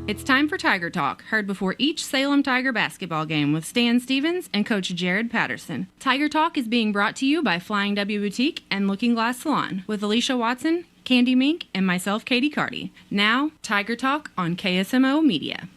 It's time for Tiger Talk, heard before each Salem Tiger basketball game with Stan Stevens and Coach Jared Patterson. Tiger Talk is being brought to you by Flying W Boutique and Looking Glass Salon with Alicia Watson, Candy Mink, and myself, Katie Carty. Now, Tiger Talk on KSMO Media.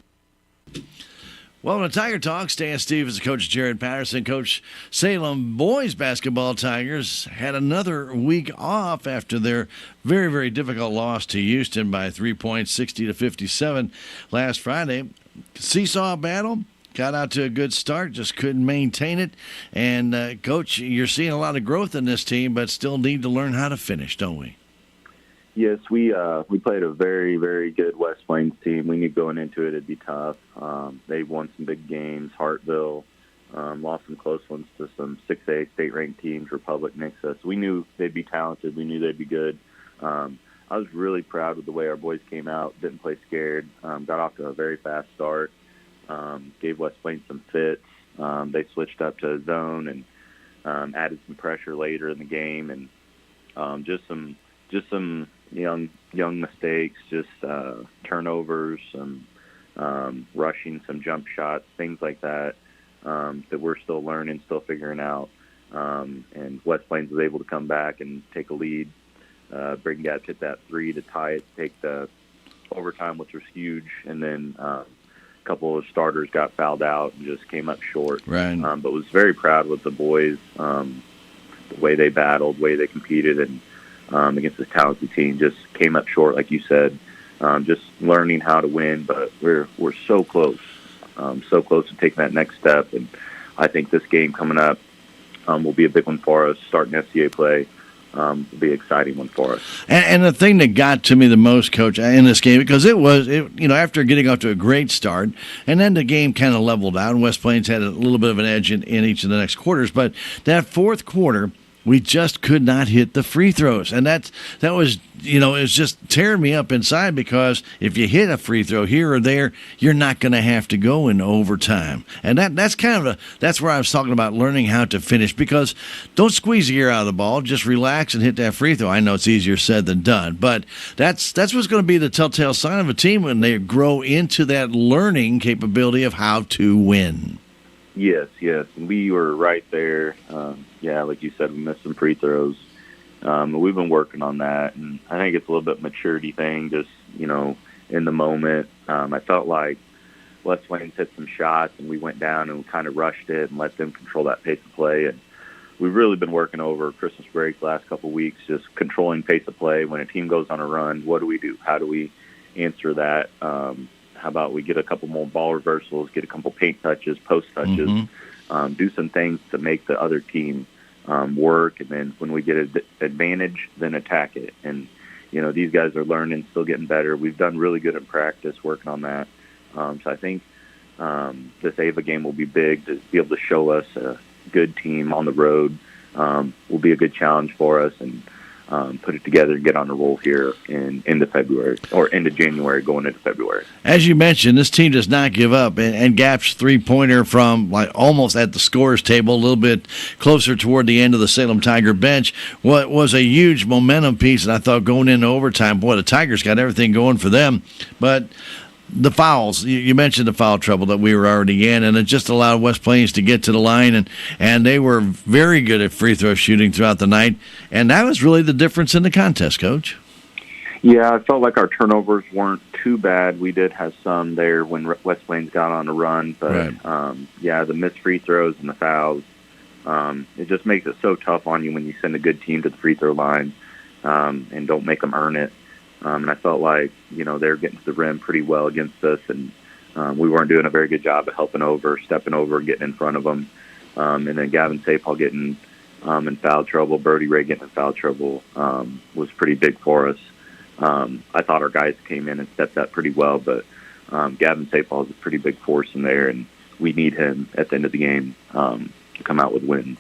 Welcome to Tiger Talk. Stan Stevens, Coach Jared Patterson. Coach, Salem boys basketball Tigers had another week off after their very, very difficult loss to Houston by 3 points, 60-57 last Friday. Seesaw battle. Got out to a good start, just couldn't maintain it. And, Coach, you're seeing a lot of growth in this team, but still need to learn how to finish, don't we? Yes, we played a very, very good West Plains team. We knew going into it it'd be tough. They won some big games. Hartville lost some close ones to some 6A state-ranked teams, Republic, Nixa. So we knew they'd be talented. We knew they'd be good. I was really proud with the way our boys came out, didn't play scared, got off to a very fast start, gave West Plains some fits. They switched up to a zone and added some pressure later in the game, and just some young mistakes, just turnovers, some rushing, some jump shots, things like that that we're still learning, still figuring out. And West Plains was able to come back and take a lead. Brigham Gap hit that three to tie it, take the overtime, which was huge. And then a couple of starters got fouled out and just came up short. Right. But was very proud with the boys, the way they battled, the way they competed, and against this talented team, just came up short, like you said. Just learning how to win, but we're so close to taking that next step. And I think this game coming up will be a big one for us. Starting FCA play will be an exciting one for us. And the thing that got to me the most, Coach, in this game, because it was after getting off to a great start, and then the game kind of leveled out, and West Plains had a little bit of an edge in each of the next quarters, but that fourth quarter, we just could not hit the free throws. And that was, it was just tearing me up inside, because if you hit a free throw here or there, you're not going to have to go in overtime. And that's that's where I was talking about learning how to finish, because don't squeeze the air out of the ball. Just relax and hit that free throw. I know it's easier said than done, but that's what's going to be the telltale sign of a team when they grow into that learning capability of how to win. Yes. And we were right there. Like you said, we missed some free throws. We've been working on that, and I think it's a little bit maturity thing, just, in the moment. I felt like West Plains hit some shots, and we went down and we kind of rushed it and let them control that pace of play. And we've really been working over Christmas break the last couple of weeks, just controlling pace of play. When a team goes on a run, what do we do? How do we answer that? How about we get a couple more ball reversals, get a couple paint touches, post touches, do some things to make the other team work, and then when we get an advantage, then attack it. And, these guys are learning, still getting better. We've done really good in practice working on that. So I think this Ava game will be big to be able to show us a good team on the road. Will be a good challenge for us, and put it together and get on the roll here in into February, or into January going into February. As you mentioned, this team does not give up, and Gap's three-pointer from almost at the scorer's table, a little bit closer toward the end of the Salem Tiger bench, was a huge momentum piece, and I thought going into overtime, boy, the Tigers got everything going for them. But the fouls, you mentioned the foul trouble that we were already in, and it just allowed West Plains to get to the line, and they were very good at free throw shooting throughout the night, and that was really the difference in the contest, Coach. Yeah, I felt like our turnovers weren't too bad. We did have some there when West Plains got on a run, but right. The missed free throws and the fouls, it just makes it so tough on you when you send a good team to the free throw line and don't make them earn it. And I felt like, they were getting to the rim pretty well against us, and we weren't doing a very good job of helping over, stepping over, getting in front of them. And then Gavin Sapal getting in foul trouble, Brody Ray getting in foul trouble was pretty big for us. I thought our guys came in and stepped up pretty well, but Gavin Sapal is a pretty big force in there, and we need him at the end of the game to come out with wins.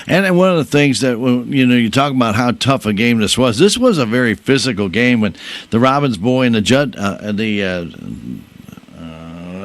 And one of the things that, you talk about how tough a game this was a very physical game when the Robbins boy and the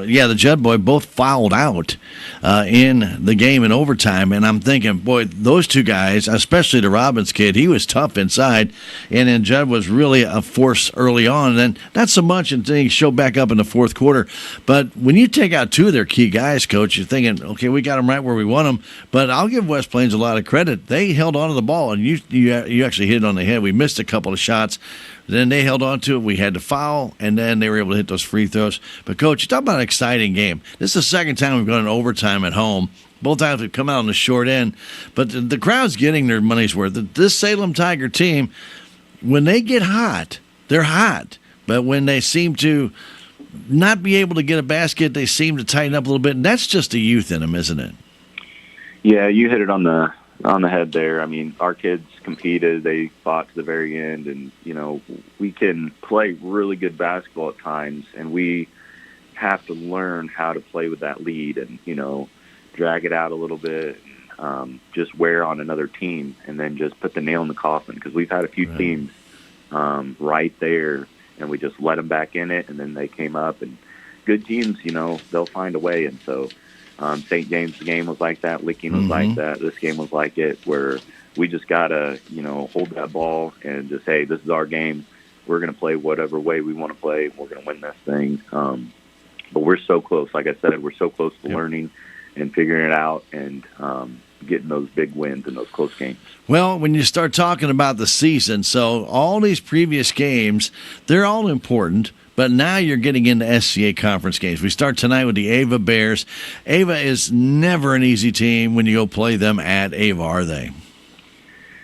the Judd boy, both fouled out in the game in overtime. And I'm thinking, boy, those two guys, especially the Robbins kid, he was tough inside. And then Judd was really a force early on. And not so much until he showed back up in the fourth quarter. But when you take out two of their key guys, Coach, you're thinking, okay, we got them right where we want them. But I'll give West Plains a lot of credit. They held on to the ball, and you actually hit it on the head. We missed a couple of shots. Then they held on to it. We had to foul, and then they were able to hit those free throws. But, Coach, you talk about an exciting game. This is the second time we've gone in overtime at home. Both times we've come out on the short end. But the crowd's getting their money's worth. This Salem Tiger team, when they get hot, they're hot. But when they seem to not be able to get a basket, they seem to tighten up a little bit. And that's just the youth in them, isn't it? Yeah, you hit it on the head there. I mean, our kids competed. They fought to the very end. And, we can play really good basketball at times, and we have to learn how to play with that lead and, drag it out a little bit, just wear on another team, and then just put the nail in the coffin. Because we've had a few teams right there, and we just let them back in it, and then they came up. And good teams, they'll find a way. And so St. James' game was like that. Licking was like that. This game was like it, where we just got to, hold that ball and just, hey, this is our game. We're going to play whatever way we want to play. We're going to win this thing. But we're so close. Like I said, we're so close to learning and figuring it out and getting those big wins in those close games. Well, when you start talking about the season, so all these previous games, they're all important. But now you're getting into SCA conference games. We start tonight with the Ava Bears. Ava is never an easy team when you go play them at Ava, are they?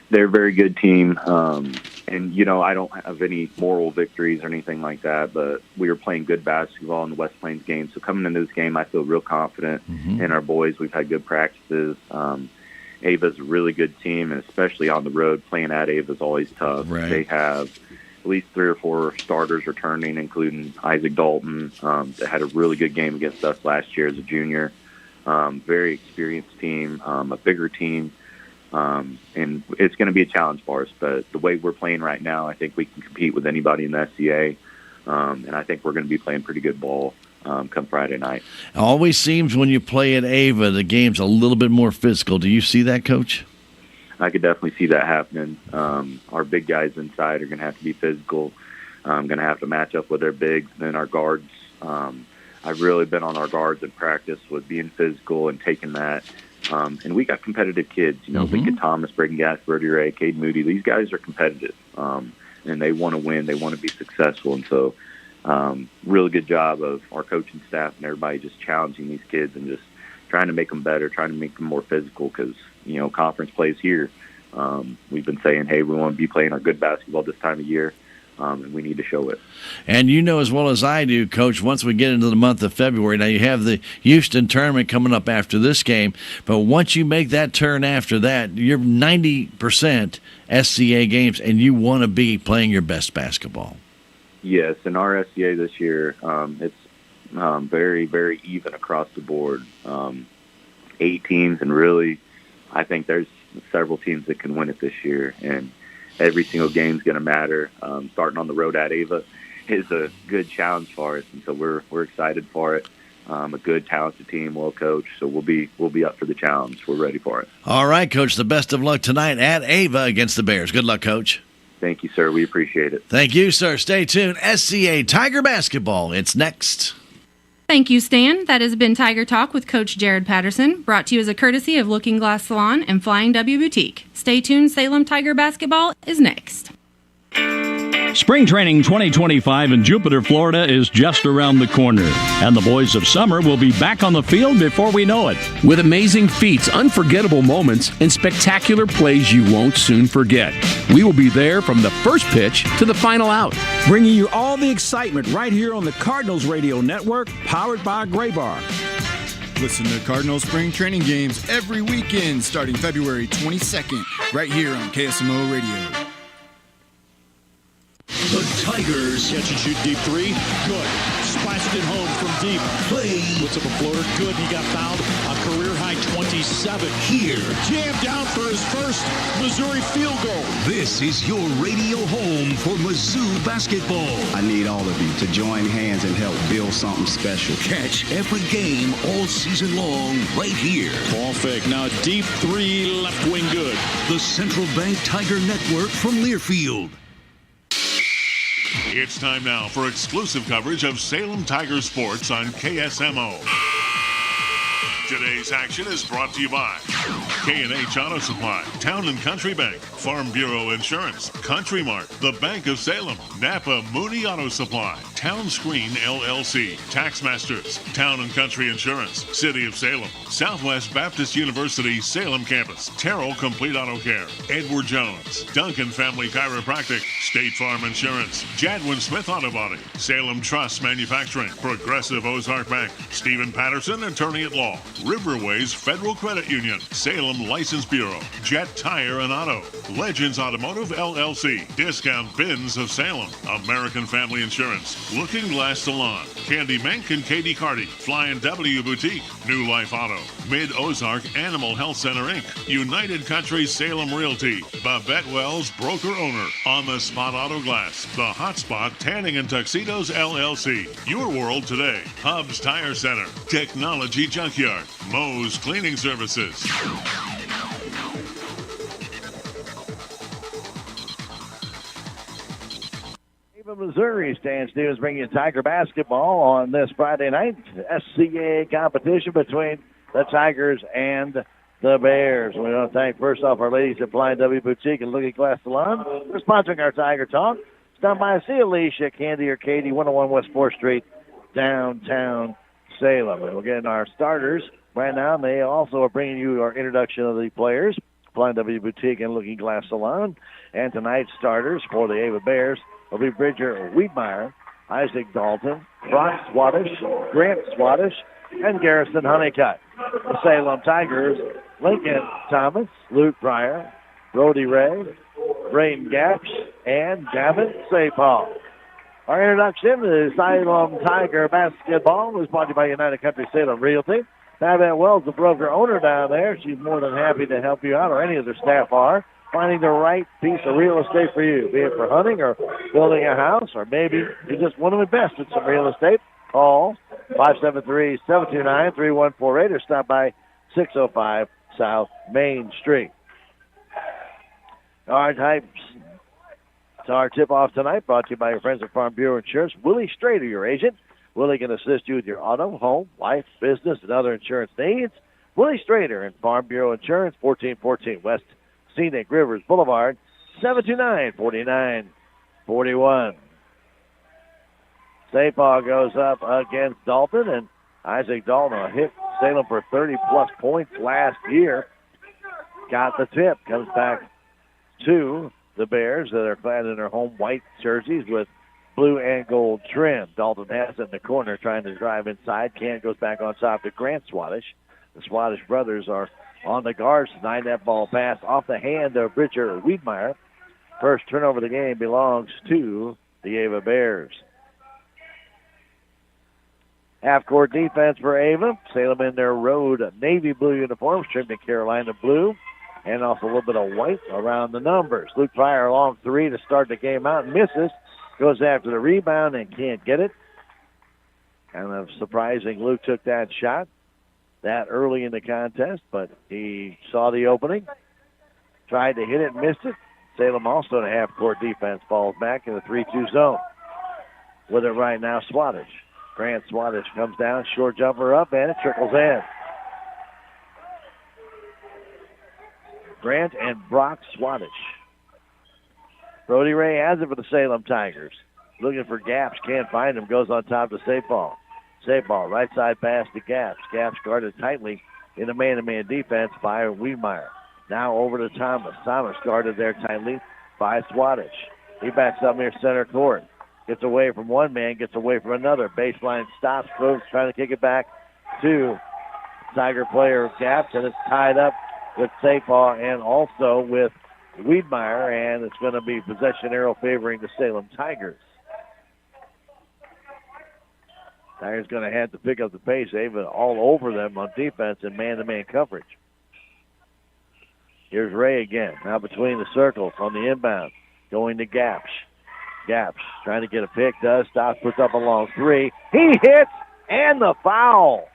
They're a very good team. And, I don't have any moral victories or anything like that, but we were playing good basketball in the West Plains game. So coming into this game, I feel real confident in our boys. We've had good practices. Ava's a really good team, and especially on the road, playing at Ava is always tough. Right. They have at least 3 or 4 starters returning, including Isaac Dalton, that had a really good game against us last year as a junior. Very experienced team, a bigger team, and it's going to be a challenge for us. But the way we're playing right now, I think we can compete with anybody in the SCA, and I think we're going to be playing pretty good ball come Friday night. It always seems when you play at Ava, the game's a little bit more physical. Do you see that, Coach? I could definitely see that happening. Our big guys inside are going to have to be physical. Going to have to match up with their bigs. And then our guards, I've really been on our guards in practice with being physical and taking that. And we got competitive kids. Lincoln Thomas, Braden Gass, Brody Ray, Cade Moody. These guys are competitive, and they want to win. They want to be successful. And so really good job of our coaching staff and everybody just challenging these kids and just trying to make them better, trying to make them more physical because, conference plays here. We've been saying, hey, we want to be playing our good basketball this time of year, and we need to show it. And you know as well as I do, Coach, once we get into the month of February, now you have the Houston tournament coming up after this game, but once you make that turn after that, you're 90% SCA games, and you want to be playing your best basketball. Yes, in our SCA this year, it's very, very even across the board. 8 teams, and really, I think there's several teams that can win it this year, and every single game is going to matter. Starting on the road at Ava is a good challenge for us, and so we're excited for it. A good, talented team, well coached, so we'll be up for the challenge. We're ready for it. All right, Coach. The best of luck tonight at Ava against the Bears. Good luck, Coach. Thank you, sir. We appreciate it. Thank you, sir. Stay tuned. SCA Tiger Basketball. It's next. Thank you, Stan. That has been Tiger Talk with Coach Jared Patterson, brought to you as a courtesy of Looking Glass Salon and Flying W Boutique. Stay tuned. Salem Tiger Basketball is next. Spring Training 2025 in Jupiter, Florida is just around the corner, and the boys of summer will be back on the field before we know it. With amazing feats, unforgettable moments, and spectacular plays you won't soon forget. We will be there from the first pitch to the final out. Bringing you all the excitement right here on the Cardinals Radio Network, powered by Gray Bar. Listen to Cardinals Spring Training games every weekend starting February 22nd, right here on KSMO Radio. The Tigers. Catch and shoot deep three. Good. Splash it home from deep. Play. Puts up a floater. Good. He got fouled. A career-high 27. Here. Jammed down for his first Missouri field goal. This is your radio home for Mizzou basketball. I need all of you to join hands and help build something special. Catch every game all season long right here. Ball fake. Now deep three, left wing good. The Central Bank Tiger Network from Learfield. It's time now for exclusive coverage of Salem Tiger sports on KSMO. Today's action is brought to you by K&H Auto Supply, Town and Country Bank, Farm Bureau Insurance, Country Mart, The Bank of Salem, Napa Mooney Auto Supply, Town Screen LLC, Taxmasters, Town and Country Insurance, City of Salem, Southwest Baptist University Salem Campus, Terrell Complete Auto Care, Edward Jones, Duncan Family Chiropractic, State Farm Insurance, Jadwin Smith Auto Body, Salem Trust Manufacturing, Progressive Ozark Bank, Stephen Patterson, Attorney at Law, Riverways Federal Credit Union, Salem License Bureau, Jet Tire and Auto, Legends Automotive LLC, Discount Bins of Salem, American Family Insurance, Looking Glass Salon, Candy Mink and Katie Carty, Flying W Boutique, New Life Auto, Mid-Ozark Animal Health Center Inc., United Country Salem Realty, Babette Wells Broker Owner, On the Spot Auto Glass, The Hot Spot Tanning and Tuxedos LLC, Your World Today, Hubs Tire Center, Technology Junkyard, Moe's Cleaning Services. Missouri, Stan Stevens bringing you Tiger basketball on this Friday night. SCA competition between the Tigers and the Bears. We want to thank first off our ladies at Flying W Boutique and Looking Glass Salon for sponsoring our Tiger Talk. Stop by and see Alicia, Candy, or Katie, 101 West 4th Street, downtown Salem. And we're getting our starters right now. And they also are bringing you our introduction of the players, Flying W Boutique and Looking Glass Salon. And tonight's starters for the Ava Bears will be Bridger Wiedmeyer, Isaac Dalton, Brock Swadesh, Grant Swadesh, and Garrison Honeycutt. The Salem Tigers, Lincoln Thomas, Luke Pryor, Brody Ray, Braden Gaps, and Gavin Sapal. Our introduction to the Salem Tiger basketball was brought to you by United Country Salem Realty. Babette Wells, the broker owner down there, she's more than happy to help you out, or any of their staff are, finding the right piece of real estate for you, be it for hunting or building a house, or maybe you just want to invest in some real estate. Call 573-729-3148 or stop by 605 South Main Street. All right, Hypes. It's our tip-off tonight, brought to you by your friends at Farm Bureau Insurance. Willie Strader, your agent. Willie can assist you with your auto, home, life, business, and other insurance needs. Willie Strader and Farm Bureau Insurance, 1414 West Scenic Rivers Boulevard, 729-4941. Sapal goes up against Dalton, and Isaac Dalton hit Salem for 30-plus points last year. Got the tip. Comes back to the Bears that are clad in their home white jerseys with blue and gold trim. Dalton has it in the corner trying to drive inside. Can't goes back on top to Grant Swadesh. The Swadesh brothers are on the guards tonight. That ball pass off the hand of Bridger Wiedmeyer. First turnover of the game belongs to the Ava Bears. Half-court defense for Ava. Salem in their road navy blue uniforms, trimmed in Carolina blue, and also a little bit of white around the numbers. Luke Pryor along three to start the game out, misses. Goes after the rebound and can't get it. Kind of surprising Luke took that shot that early in the contest, but he saw the opening, tried to hit it, missed it. Salem also in a half-court defense falls back in the 3-2 zone. With it right now, Swadesh. Grant Swadesh comes down, short jumper up, and it trickles in. Grant and Brock Swadesh. Brody Ray has it for the Salem Tigers. Looking for Gaps, can't find him, goes on top to Sapal. Sapal, right side pass to Gaps. Gaps guarded tightly in a man-to-man defense by Wiedmeyer. Now over to Thomas. Thomas guarded there tightly by Swadesh. He backs up near center court. Gets away from one man, gets away from another. Baseline stops, Groves trying to kick it back to Tiger player Gaps, and it's tied up with Sapal and also with Wiedmeyer, and it's going to be possession arrow favoring the Salem Tigers. Tigers going to have to pick up the pace. They've been all over them on defense and man-to-man coverage. Here's Ray again. Now between the circles on the inbound. Going to Gaps. Gaps trying to get a pick. Does. Stops. Puts up a long three. He hits. And the foul.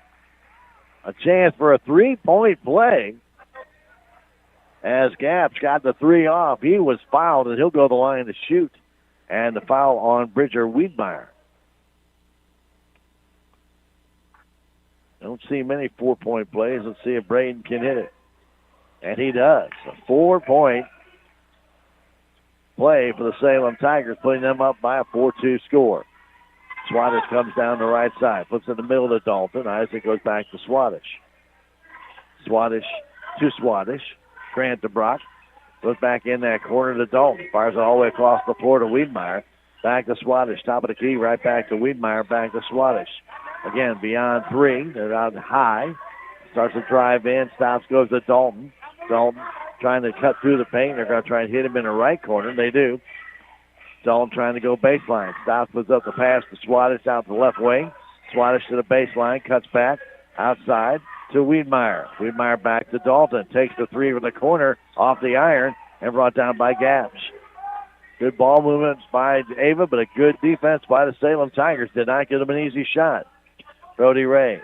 A chance for a three-point play. As Gaps got the three off, he was fouled, and he'll go to the line to shoot. And the foul on Bridger Wiedmeyer. Don't see many 4-point plays. Let's see if Braden can hit it. And he does. A 4-point play for the Salem Tigers, putting them up by a 4-2 score. Swadesh comes down the right side, puts it in the middle to Dalton. Isaac goes back to Swadesh. Swadesh to Swadesh. Grant to Brock. Goes back in that corner to Dalton. Fires it all the way across the floor to Wiedmeyer. Back to Swadesh. Top of the key, right back to Wiedmeyer. Back to Swadesh. Again, beyond three. They're out high. Starts to drive in. Stops, goes to Dalton. Dalton trying to cut through the paint. They're going to try and hit him in the right corner. They do. Dalton trying to go baseline. Stops, puts up the pass to Swadesh out the left wing. Swadesh to the baseline. Cuts back outside to Wiedmeyer. Wiedmeyer back to Dalton. Takes the three from the corner off the iron and brought down by Gaps. Good ball movements by Ava, but a good defense by the Salem Tigers. Did not get him an easy shot. Brody Ray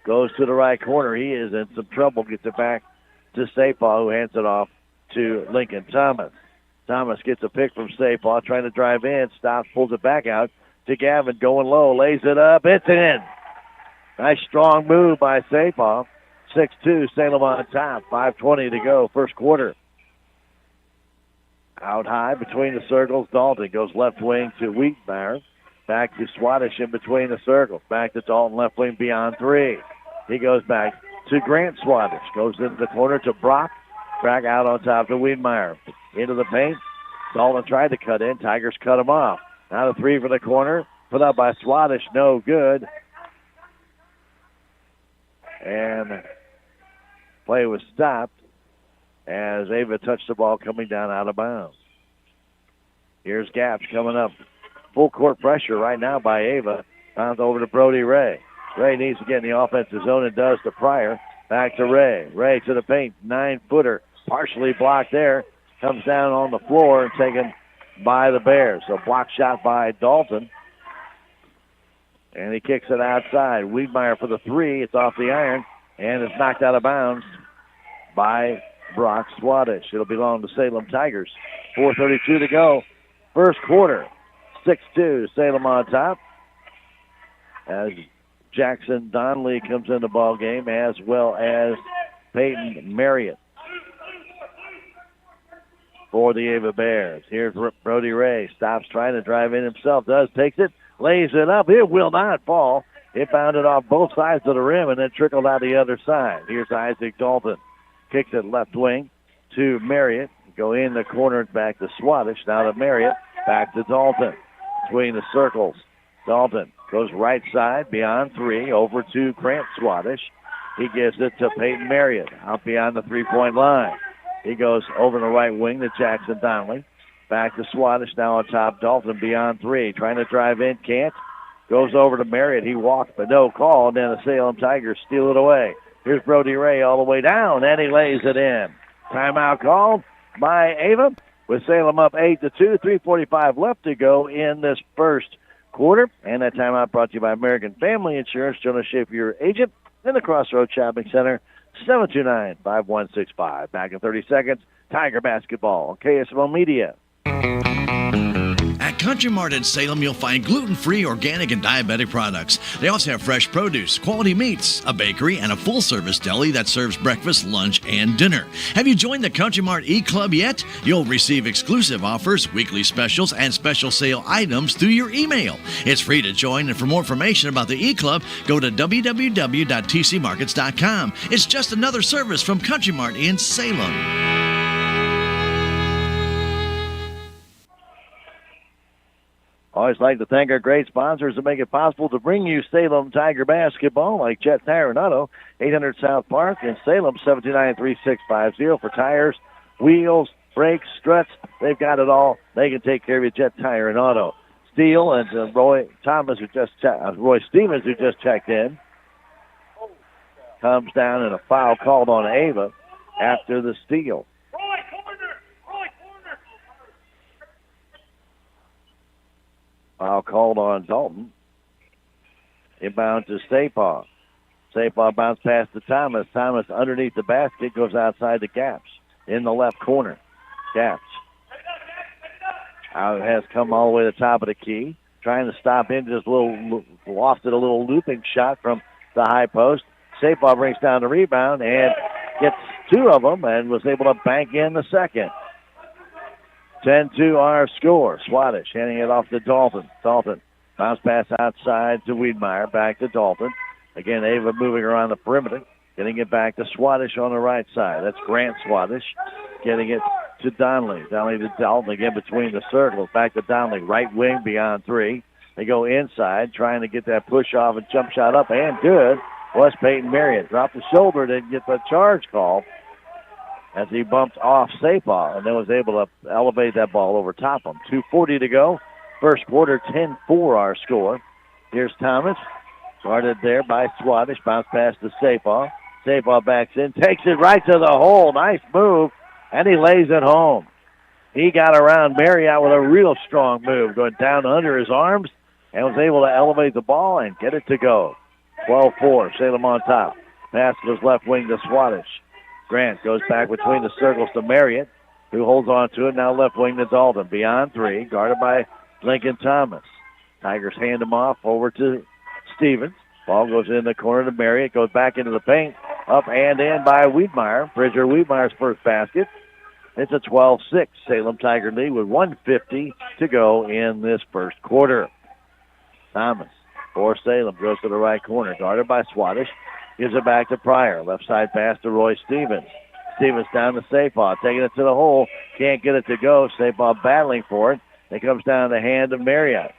goes to the right corner. He is in some trouble. Gets it back to Sapaw, who hands it off to Lincoln Thomas. Thomas gets a pick from Sapaw, trying to drive in. Stops, pulls it back out to Gavin. Going low, lays it up. It's in. Nice strong move by Sapaw. 6-2, Salem on top. 5:20 to go, first quarter. Out high between the circles. Dalton goes left wing to Wiedmeyer. Back to Swadesh in between the circles. Back to Dalton, left wing beyond three. He goes back to Grant Swadesh. Goes into the corner to Brock. Back out on top to Wiedmeyer. Into the paint. Dalton tried to cut in. Tigers cut him off. Now the three for the corner. Put up by Swadesh. No good. And play was stopped as Ava touched the ball coming down out of bounds. Here's Gaps coming up. Full court pressure right now by Ava. Bounce over to Brody Ray. Ray needs to get in the offensive zone and does to Pryor. Back to Ray. Ray to the paint. 9-footer. Partially blocked there. Comes down on the floor and taken by the Bears. So block shot by Dalton. And he kicks it outside. Wiedmeyer for the three. It's off the iron. And it's knocked out of bounds by Brock Swadesh. It'll belong to Salem Tigers. 4:32 to go. First quarter. 6-2. Salem on top. As Jackson Donnelly comes in the ball game, as well as Peyton Marriott for the Ava Bears. Here's Brody Ray. Stops trying to drive in himself. Does. Takes it. Lays it up. It will not fall. It bounded off both sides of the rim and then trickled out the other side. Here's Isaac Dalton. Kicks it left wing to Marriott. Go in the corner back to Swadesh. Now to Marriott. Back to Dalton. Between the circles. Dalton goes right side beyond three over to Grant Swadesh. He gives it to Peyton Marriott out beyond the three-point line. He goes over the right wing to Jackson Donnelly. Back to Swadesh now on top. Dalton beyond three. Trying to drive in. Can't. Goes over to Marriott. He walks, but no call. And then the Salem Tigers steal it away. Here's Brody Ray all the way down, and he lays it in. Timeout called by Ava with Salem up 8-2. 3:45 left to go in this first quarter. And that timeout brought to you by American Family Insurance. Jonas Schaefer, your agent, in the Crossroads Shopping Center. 729-5165. Back in 30 seconds. Tiger basketball on KSMO Media. At Country Mart in Salem, you'll find gluten-free, organic, and diabetic products. They also have fresh produce, quality meats, a bakery, and a full-service deli that serves breakfast, lunch, and dinner. Have you joined the Country Mart e-Club yet? You'll receive exclusive offers, weekly specials, and special sale items through your email. It's free to join, and for more information about the e-Club, go to www.tcmarkets.com. It's just another service from Country Mart in Salem. Always like to thank our great sponsors that make it possible to bring you Salem Tiger basketball, like Jet Tire and Auto, 800 South Park, and Salem 729-3650 for tires, wheels, brakes, struts. They've got it all. They can take care of you, Jet Tire and Auto. steal, and Roy Stevens, who just checked in, comes down and a foul called on Ava after the steal. Foul called on Dalton. Inbound to Staypaw. Staypaw bounce pass to Thomas. Thomas underneath the basket goes outside the Gaps in the left corner. Gaps has come all the way to the top of the key, trying to stop in, just lofted a little looping shot from the high post. Staypaw brings down the rebound and gets two of them and was able to bank in the second. 10-2 our score. Swadesh handing it off to Dalton. Dalton bounce pass outside to Wiedmeyer. Back to Dalton. Again, Ava moving around the perimeter. Getting it back to Swadesh on the right side. That's Grant Swadesh. Getting it to Donnelly. Donnelly to Dalton again between the circles. Back to Donnelly. Right wing beyond three. They go inside trying to get that push off and jump shot up. And good. Was Peyton Marriott. Dropped the shoulder. Didn't get the charge call as he bumped off Staypaw and then was able to elevate that ball over top him. 2:40 to go. First quarter, 10-4 our score. Here's Thomas. Guarded there by Swadesh. Bounce pass to Staypaw. Staypaw backs in. Takes it right to the hole. Nice move. And he lays it home. He got around Marriott with a real strong move. Going down under his arms and was able to elevate the ball and get it to go. 12-4. Salem on top. Pass goes left wing to Swadesh. Grant goes back between the circles to Marriott, who holds on to it. Now left wing to Dalton. Beyond three, guarded by Lincoln Thomas. Tigers hand him off over to Stevens. Ball goes in the corner to Marriott. Goes back into the paint. Up and in by Wiedmeyer. Bridger Wiedmeyer's first basket. It's a 12-6 Salem Tiger lead with 1:50 to go in this first quarter. Thomas for Salem goes to the right corner. Guarded by Swadesh. Gives it back to Pryor. Left side pass to Roy Stevens. Stevens down to Staypaw. Taking it to the hole. Can't get it to go. Staypaw battling for it. It comes down the hand of Marriott.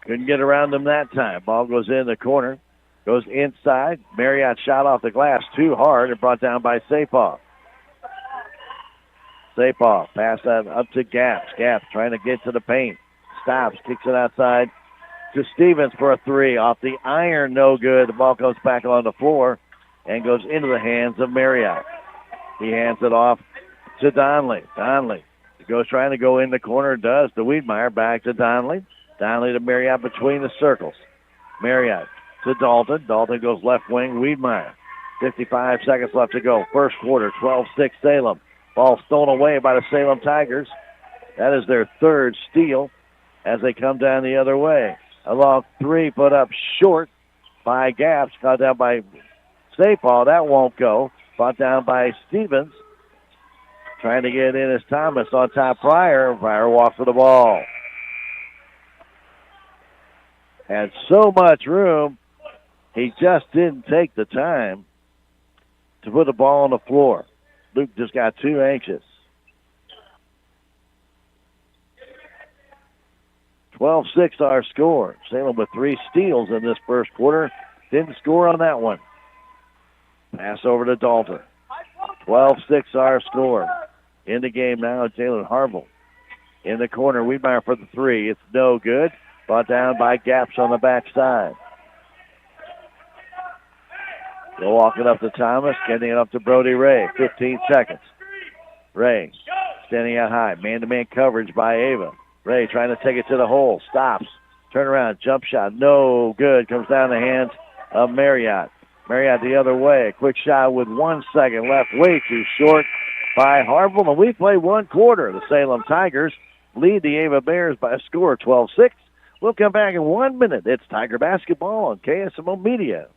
Couldn't get around him that time. Ball goes in the corner. Goes inside. Marriott shot off the glass too hard and brought down by Staypaw. Staypaw pass that up to Gaps. Gaps trying to get to the paint. Stops. Kicks it outside to Stevens for a three. Off the iron, no good. The ball comes back on the floor and goes into the hands of Marriott. He hands it off to Donnelly. Donnelly goes trying to go in the corner, does to Wiedmeyer. Back to Donnelly. Donnelly to Marriott between the circles. Marriott to Dalton. Dalton goes left wing, Wiedmeyer. 55 seconds left to go. First quarter, 12-6 Salem. Ball stolen away by the Salem Tigers. That is their third steal as they come down the other way. A long three put up short by Gaps. Caught down by Staypaw. That won't go. Brought down by Stevens. Trying to get in as Thomas on top. Pryor. Pryor walks with the ball. Had so much room, he just didn't take the time to put the ball on the floor. Luke just got too anxious. 12-6 our score. Salem with 3 steals in this first quarter. Didn't score on that one. Pass over to Dalton. 12-6 our score. In the game now, Jalen Harville. In the corner, Wiedmeyer for the three. It's no good. Brought down by Gaps on the backside. They're walking up to Thomas, getting it up to Brody Ray. 15 seconds. Ray standing out high. Man-to-man coverage by Ava. Ray trying to take it to the hole. Stops. Turn around. Jump shot. No good. Comes down the hands of Marriott. Marriott the other way. A quick shot with 1 second left. Way too short by Harville. And we play one quarter. The Salem Tigers lead the Ava Bears by a score of 12-6. We'll come back in 1 minute. It's Tiger Basketball on KSMO Media.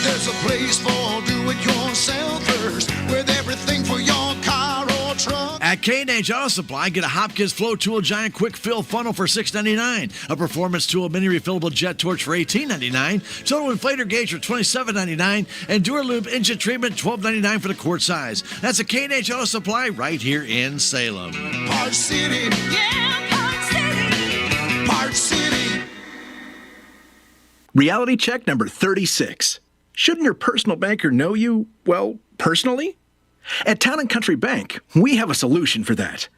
There's a place for do-it-yourselfers with everything for your car or truck. At K&H Auto Supply, get a Hopkins Flow Tool Giant Quick Fill Funnel for $6.99, a Performance Tool Mini Refillable Jet Torch for $18.99, Total Inflator Gauge for $27.99, and Duralube Engine Treatment $12.99 for the quart size. That's a K&H Auto Supply right here in Salem. Park City, yeah, Park City, Park City. Reality check number 36. Shouldn't your personal banker know you, well, personally? At Town & Country Bank, we have a solution for that.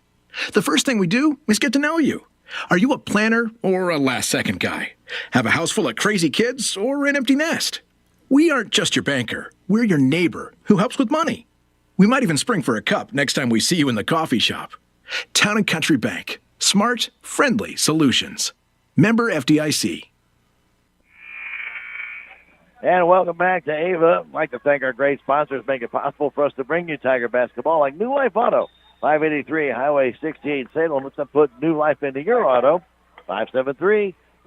The first thing we do is get to know you. Are you a planner or a last-second guy? Have a house full of crazy kids or an empty nest? We aren't just your banker. We're your neighbor who helps with money. We might even spring for a cup next time we see you in the coffee shop. Town & Country Bank. Smart, friendly solutions. Member FDIC. And welcome back to Ava. I'd like to thank our great sponsors making it possible for us to bring you Tiger basketball like New Life Auto, 583 Highway 68 Salem. Let's put new life into your auto.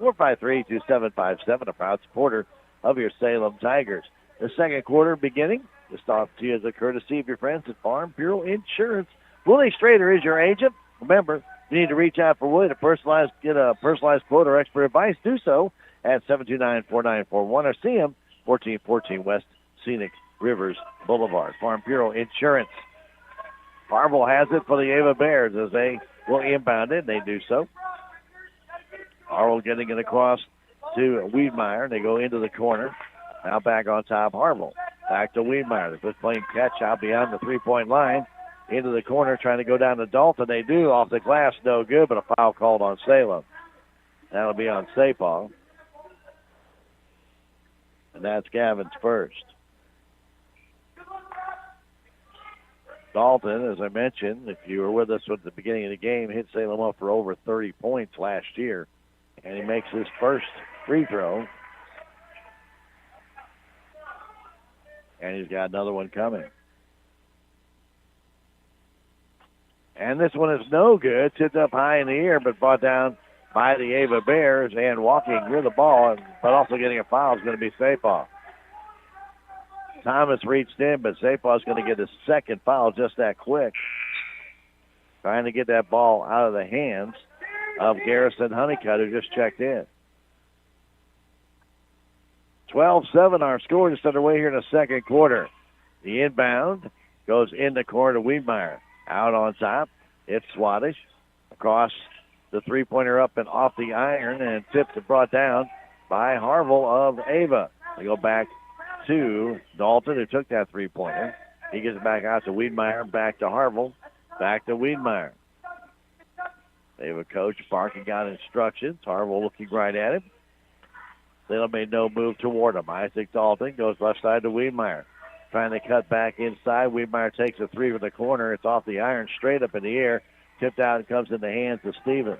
573-453-2757, a proud supporter of your Salem Tigers. The second quarter beginning. Just off to you as a courtesy of your friends at Farm Bureau Insurance. Willie Strader is your agent. Remember, you need to reach out for Willie to get a personalized quote or expert advice. Do so at 729-4941 or see him 1414 West Scenic Rivers Boulevard. Farm Bureau Insurance. Harville has it for the Ava Bears as they will inbound it. They do so. Harville getting it across to Wiedmeyer. They go into the corner. Now back on top, Harville. Back to Wiedmeyer. They're just playing catch out beyond the three-point line. Into the corner, trying to go down to Dalton. They do. Off the glass, no good, but a foul called on Salem. That'll be on Sapal. And that's Gavin's first. Dalton, as I mentioned, if you were with us at the beginning of the game, hit Salem up for over 30 points last year. And he makes his first free throw. And he's got another one coming. And this one is no good. Tipped up high in the air, but brought down by the Ava Bears. And walking near the ball, but also getting a foul, is going to be Sapal. Thomas reached in, but Sapal is going to get his second foul just that quick. Trying to get that ball out of the hands of Garrison Honeycutt, who just checked in. 12-7 our score, just underway here in the second quarter. The inbound goes in the corner to Wiedmeyer. Out on top, it's Swadesh. Across the three-pointer up and off the iron, and tipped and brought down by Harville of Ava. They go back to Dalton, who took that three-pointer. He gets it back out to Wiedmeyer, back to Harville, back to Wiedmeyer. Ava coach barking out instructions. Harville looking right at him. Salem made no move toward him. Isaac Dalton goes left side to Wiedmeyer. Trying to cut back inside. Wiedmeyer takes a three from the corner. It's off the iron, straight up in the air. Tipped out and comes in the hands of Stevens.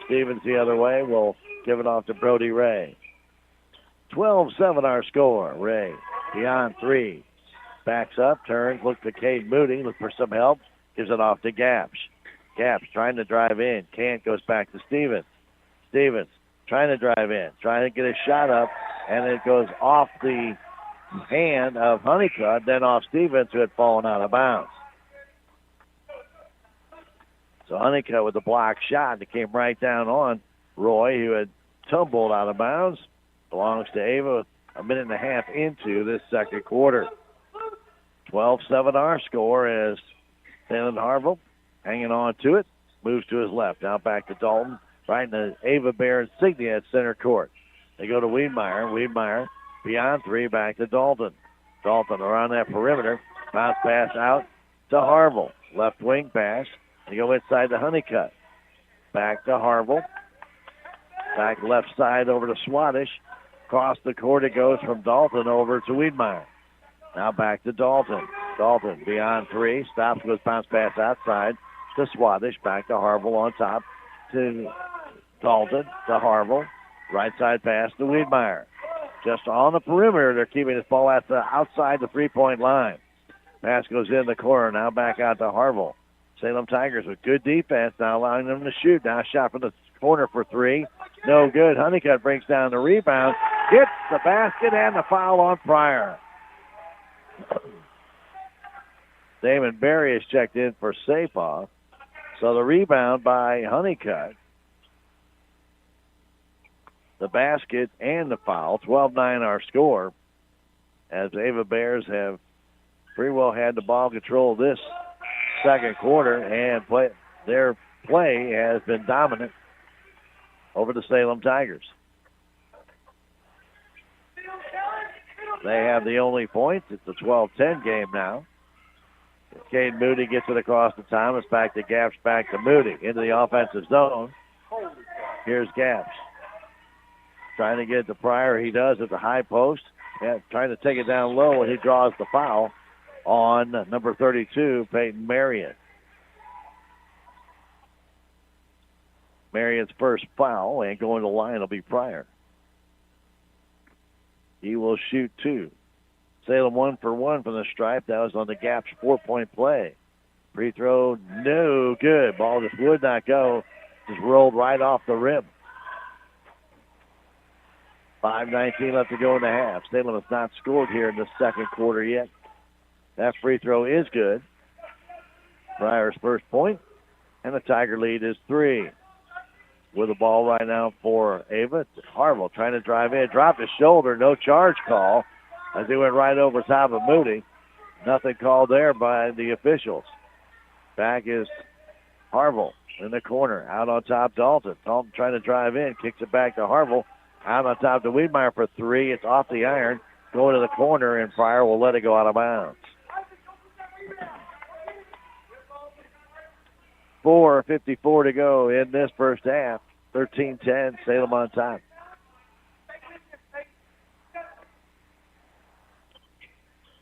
Stevens the other way will give it off to Brody Ray. 12-7 our score. Ray beyond three. Backs up, turns, looks to Cade Moody, looks for some help. Gives it off to Gaps. Gaps trying to drive in. Can't, goes back to Stevens. Stevens trying to drive in. Trying to get a shot up. And it goes off the hand of Honeycutt, then off Stevens, who had fallen out of bounds. So Honeycutt with the block shot that came right down on Roy, who had tumbled out of bounds. Belongs to Ava a minute and a half into this second quarter. 12-7 our score as Salem Harville hanging on to it. Moves to his left. Now back to Dalton. Right in the Ava Bear insignia at center court. They go to Wiedmeyer. Wiedmeyer beyond three, back to Dalton. Dalton around that perimeter. Bounce pass out to Harville. Left wing pass. They go inside to Honeycutt. Back to Harville. Back left side over to Swadesh. Across the court it goes from Dalton over to Wiedmeyer. Now back to Dalton. Dalton beyond three. Stops, goes bounce pass outside to Swadesh. Back to Harville on top to Dalton to Harville. Right side pass to Wiedmeyer. Just on the perimeter, they're keeping this ball at the outside the three-point line. Pass goes in the corner. Now back out to Harville. Salem Tigers with good defense, now allowing them to shoot. Now shot from the corner for three. No good. Honeycutt brings down the rebound. Gets the basket and the foul on Pryor. Damon Berry is checked in for Sapal. So the rebound by Honeycutt. The basket and the foul. 12-9 our score. As the Ava Bears have pretty well had the ball control this second quarter, and their play has been dominant over the Salem Tigers. They have the only points. It's a 12-10 game now. Cade Moody gets it across the Thomas, back to Gaps, back to Moody, into the offensive zone. Here's Gaps. Trying to get it to Pryor. He does at the high post. Yeah, trying to take it down low, and he draws the foul on number 32, Peyton Marion. Marion's first foul, and going to the line will be Pryor. He will shoot 2. Salem 1 for 1 from the stripe. That was on the Gaps 4-point play. Free throw, no good. Ball just would not go. Just rolled right off the rim. 5:19 left to go in the half. Salem has not scored here in the second quarter yet. That free throw is good. Pryor's first point, and the Tiger lead is 3. With the ball right now for Ava. Harville trying to drive in. Dropped his shoulder. No charge call as he went right over top of Moody. Nothing called there by the officials. Back is Harville in the corner. Out on top, Dalton. Dalton trying to drive in. Kicks it back to Harville. Out on top to Wiedmeyer for 3. It's off the iron. Going to the corner, and Pryor will let it go out of bounds. 4:54 to go in this first half. 13-10, Salem on top.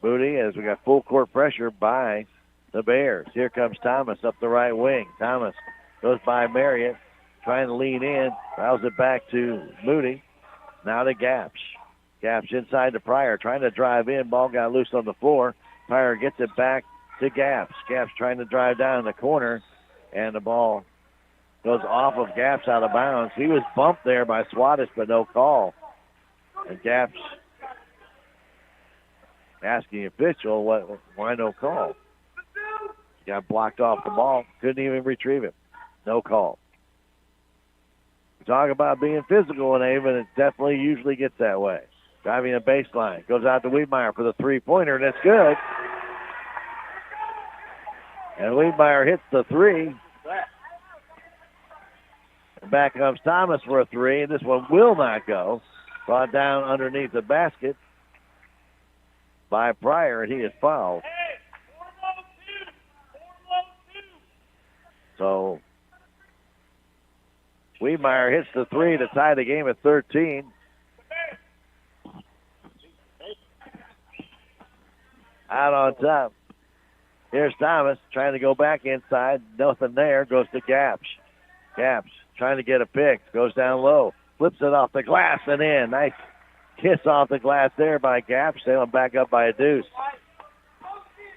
Moody, as we got full court pressure by the Bears. Here comes Thomas up the right wing. Thomas goes by Marriott, trying to lean in, fouls it back to Moody. Now to Gaps. Gaps inside to Pryor, trying to drive in. Ball got loose on the floor. Pryor gets it back to Gaps. Gaps trying to drive down in the corner, and the ball goes off of Gaps out of bounds. He was bumped there by Swatis, but no call. And Gaps asking the official, why no call? Got blocked off the ball. Couldn't even retrieve it. No call. Talk about being physical in Avon. It definitely usually gets that way. Driving a baseline. Goes out to Wiedmeyer for the three-pointer, and it's good. And Wiedmeyer hits the 3. And back comes Thomas for a 3, and this one will not go. Brought down underneath the basket by Pryor, and he is fouled. So Wiedmeyer hits the 3 to tie the game at 13. Out on top. Here's Thomas trying to go back inside. Nothing there. Goes to Gaps. Gaps trying to get a pick. Goes down low. Flips it off the glass and in. Nice kiss off the glass there by Gaps. Sailing back up by a deuce.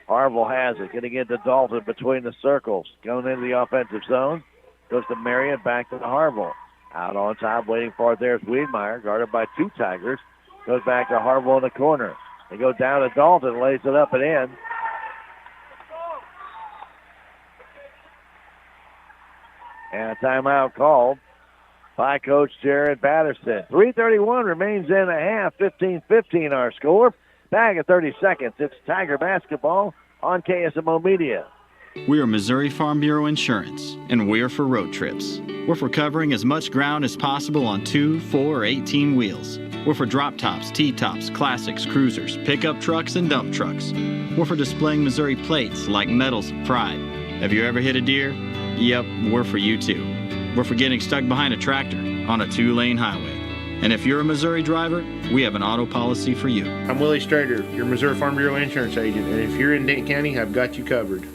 Harville has it. Getting into Dalton between the circles. Going into the offensive zone. Goes to Marion. Back to the Harville. Out on top. Waiting for it. There's Wiedmeyer. Guarded by 2 Tigers. Goes back to Harville in the corner. They go down to Dalton. Lays it up and in. And a timeout called by Coach Jared Patterson. 3:31 remains in the half. 15-15 our score. Back at 30 seconds. It's Tiger basketball on KSMO Media. We are Missouri Farm Bureau Insurance, and we're for road trips. We're for covering as much ground as possible on 2, 4, or 18 wheels. We're for drop tops, T-tops, classics, cruisers, pickup trucks, and dump trucks. We're for displaying Missouri plates like Medals of Pride. Have you ever hit a deer? Yep, we're for you too. We're for getting stuck behind a tractor on a 2-lane highway. And if you're a Missouri driver, we have an auto policy for you. I'm Willie Strader, your Missouri Farm Bureau insurance agent, and if you're in Dent County, I've got you covered.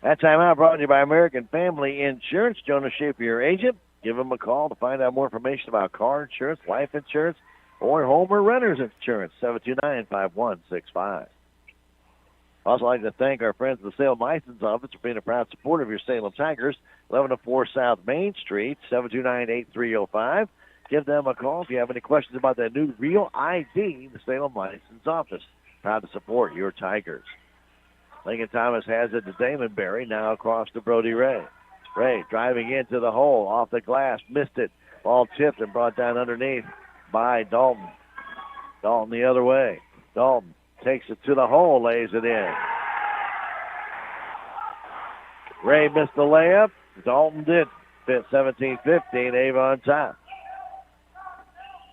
That timeout brought to you by American Family Insurance. Jonas Schaefer, your agent. Give them a call to find out more information about car insurance, life insurance, or home or renter's insurance. 729-5165. Also, I'd like to thank our friends at the Salem License Office for being a proud supporter of your Salem Tigers. 1104 South Main Street, 729-8305. Give them a call if you have any questions about that new Real ID, the Salem License Office. Proud to support your Tigers. Lincoln Thomas has it to Damon Berry, now across to Brody Ray. Ray driving into the hole, off the glass, missed it. Ball tipped and brought down underneath by Dalton. Dalton the other way. Dalton takes it to the hole, lays it in. Ray missed the layup. Dalton did. Fit 17-15, Ava on top.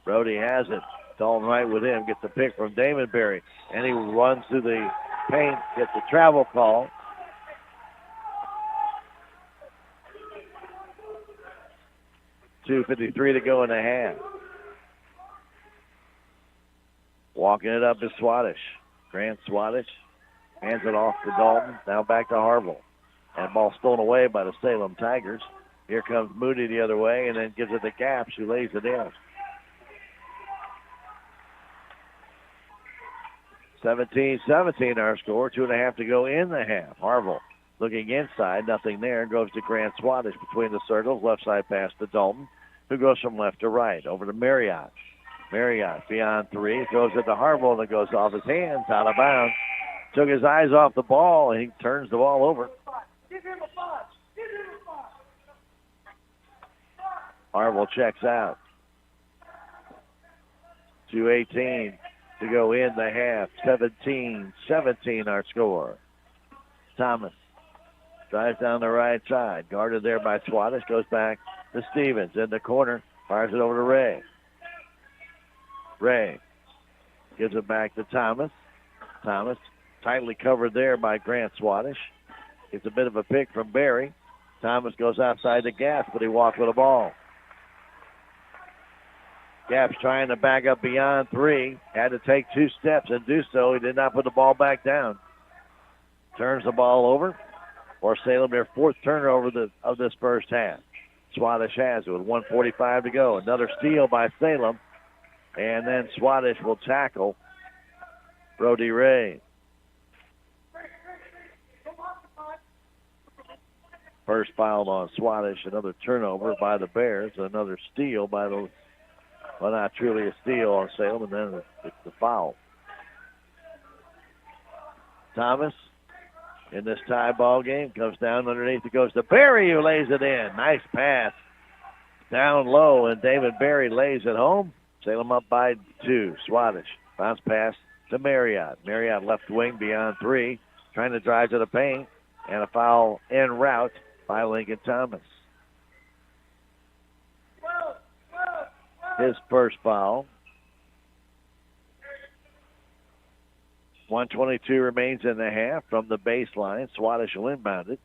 Brody has it. Dalton right with him. Gets a pick from Damon Berry. And he runs through the paint. Gets a travel call. .2:53 to go in the half. Walking it up is Swadesh. Grant Swadesh hands it off to Dalton. Now back to Harville. And ball stolen away by the Salem Tigers. Here comes Moody the other way and then gives it to Gaps, who lays it in. 17-17 our score. 2.5 to go in the half. Harville looking inside. Nothing there. Goes to Grant Swadesh between the circles. Left side pass to Dalton, who goes from left to right. Over to Marriott. Marriott beyond three. Throws it to Harville and it goes off his hands. Out of bounds. Took his eyes off the ball and he turns the ball over. Harville checks out. 2:18 to go in the half. 17-17 our score. Thomas drives down the right side. Guarded there by Swadesh. Goes back to Stevens in the corner. Fires it over to Ray. Ray gives it back to Thomas. Thomas tightly covered there by Grant Swadesh. Gets a bit of a pick from Barry. Thomas goes outside the Gaps, but he walked with the ball. Gaps trying to back up beyond three. Had to take 2 steps and do so. He did not put the ball back down. Turns the ball over. For Salem, their 4th turnover of this first half. Swadesh has it with 1:45 to go. Another steal by Salem. And then Swadesh will tackle Brody Ray. First foul on Swadesh. Another turnover by the Bears. Another steal by the... Well, not truly a steal on Salem, and then the foul. Thomas, in this tie ball game, comes down underneath. It goes to Barry, who lays it in. Nice pass. Down low, and David Barry lays it home. Salem up by 2. Swadesh. Bounce pass to Marriott. Marriott left wing beyond 3. Trying to drive to the paint. And a foul en route by Lincoln Thomas. His first foul. 1:22 remains in the half from the baseline. Swadesh will inbound it.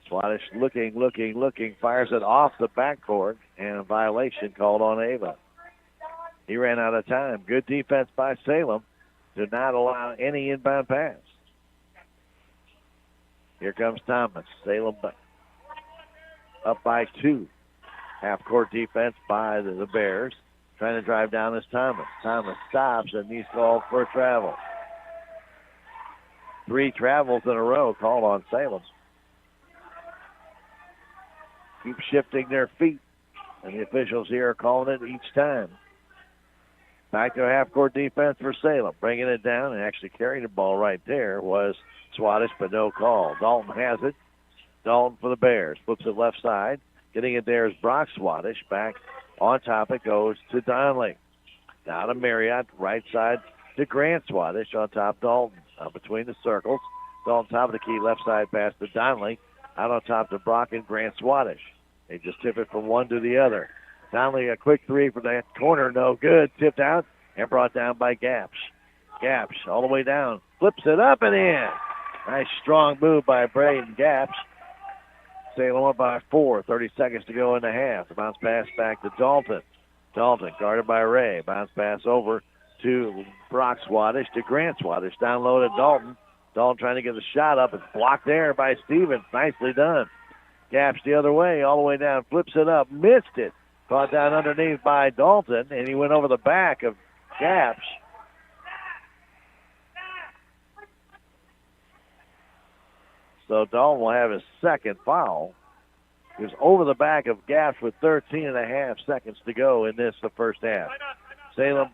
Swadesh looking, fires it off the backboard, and a violation called on Ava. He ran out of time. Good defense by Salem to not allow any inbound pass. Here comes Thomas. Salem up by 2. Half-court defense by the Bears. Trying to drive down is Thomas. Thomas stops, and he's called for a travel. 3 travels in a row called on Salem. Keep shifting their feet, and the officials here are calling it each time. Back to a half-court defense for Salem. Bringing it down and actually carrying the ball right there was Swadesh, but no call. Dalton has it. Dalton for the Bears. Flips it left side. Getting it there is Brock Swadesh. Back on top it goes to Donnelly. Now to Marriott. Right side to Grant Swadesh. On top Dalton. Between the circles. Dalton top of the key. Left side pass to Donnelly. Out on top to Brock and Grant Swadesh. They just tip it from one to the other. Donnelly a quick 3 from that corner. No good. Tipped out and brought down by Gaps. Gaps all the way down. Flips it up and in. Nice strong move by Braden Gaps. Salem up by 4. 30 seconds to go in the half. The bounce pass back to Dalton. Dalton guarded by Ray. Bounce pass over to Brock Swadesh to Grant Swadesh. Down low to Dalton. Dalton trying to get the shot up. It's blocked there by Stevens. Nicely done. Gaps the other way, all the way down. Flips it up. Missed it. Caught down underneath by Dalton, and he went over the back of Gaps. So Dalton will have his second foul. He was over the back of Gaps with 13 and a half seconds to go in the first half. Salem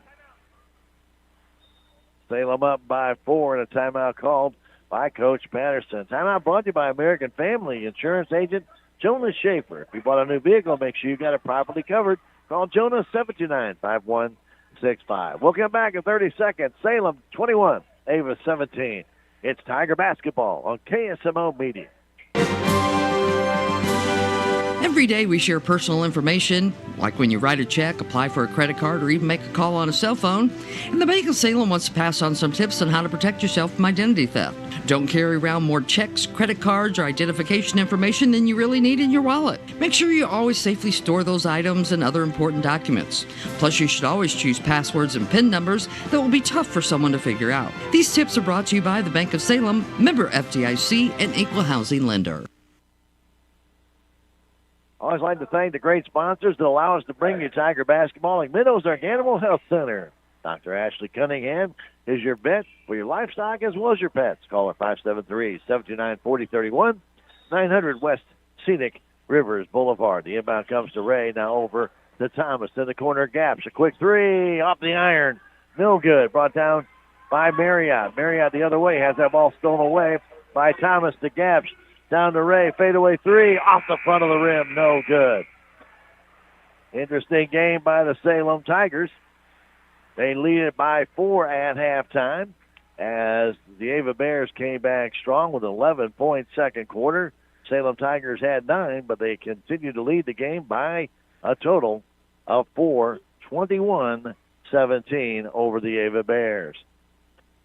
up by 4 and a timeout called by Coach Patterson. Timeout brought to you by American Family Insurance Agent Jonas Schaefer. If you bought a new vehicle, make sure you got it properly covered. Call Jonas 729-5165. We'll come back in 30 seconds. Salem 21, Ava 17. It's Tiger basketball on KSMO Media. Every day we share personal information, like when you write a check, apply for a credit card, or even make a call on a cell phone. And the Bank of Salem wants to pass on some tips on how to protect yourself from identity theft. Don't carry around more checks, credit cards, or identification information than you really need in your wallet. Make sure you always safely store those items and other important documents. Plus, you should always choose passwords and PIN numbers that will be tough for someone to figure out. These tips are brought to you by the Bank of Salem, member FDIC, and equal housing lender. Always like to thank the great sponsors that allow us to bring you Tiger basketball, like Meadows Animal Health Center. Dr. Ashley Cunningham is your vet for your livestock as well as your pets. Call her 573-729-4031, 900 West Scenic Rivers Boulevard. The inbound comes to Ray, now over to Thomas in the corner gaps. A quick three off the iron. No good. Brought down by Marriott. Marriott the other way has that ball stolen away by Thomas to Gaps. Down to Ray, fadeaway three, off the front of the rim, no good. Interesting game by the Salem Tigers. They lead it by 4 at halftime as the Ava Bears came back strong with an 11-point second quarter. Salem Tigers had 9, but they continued to lead the game by a total of 4, 21-17 over the Ava Bears.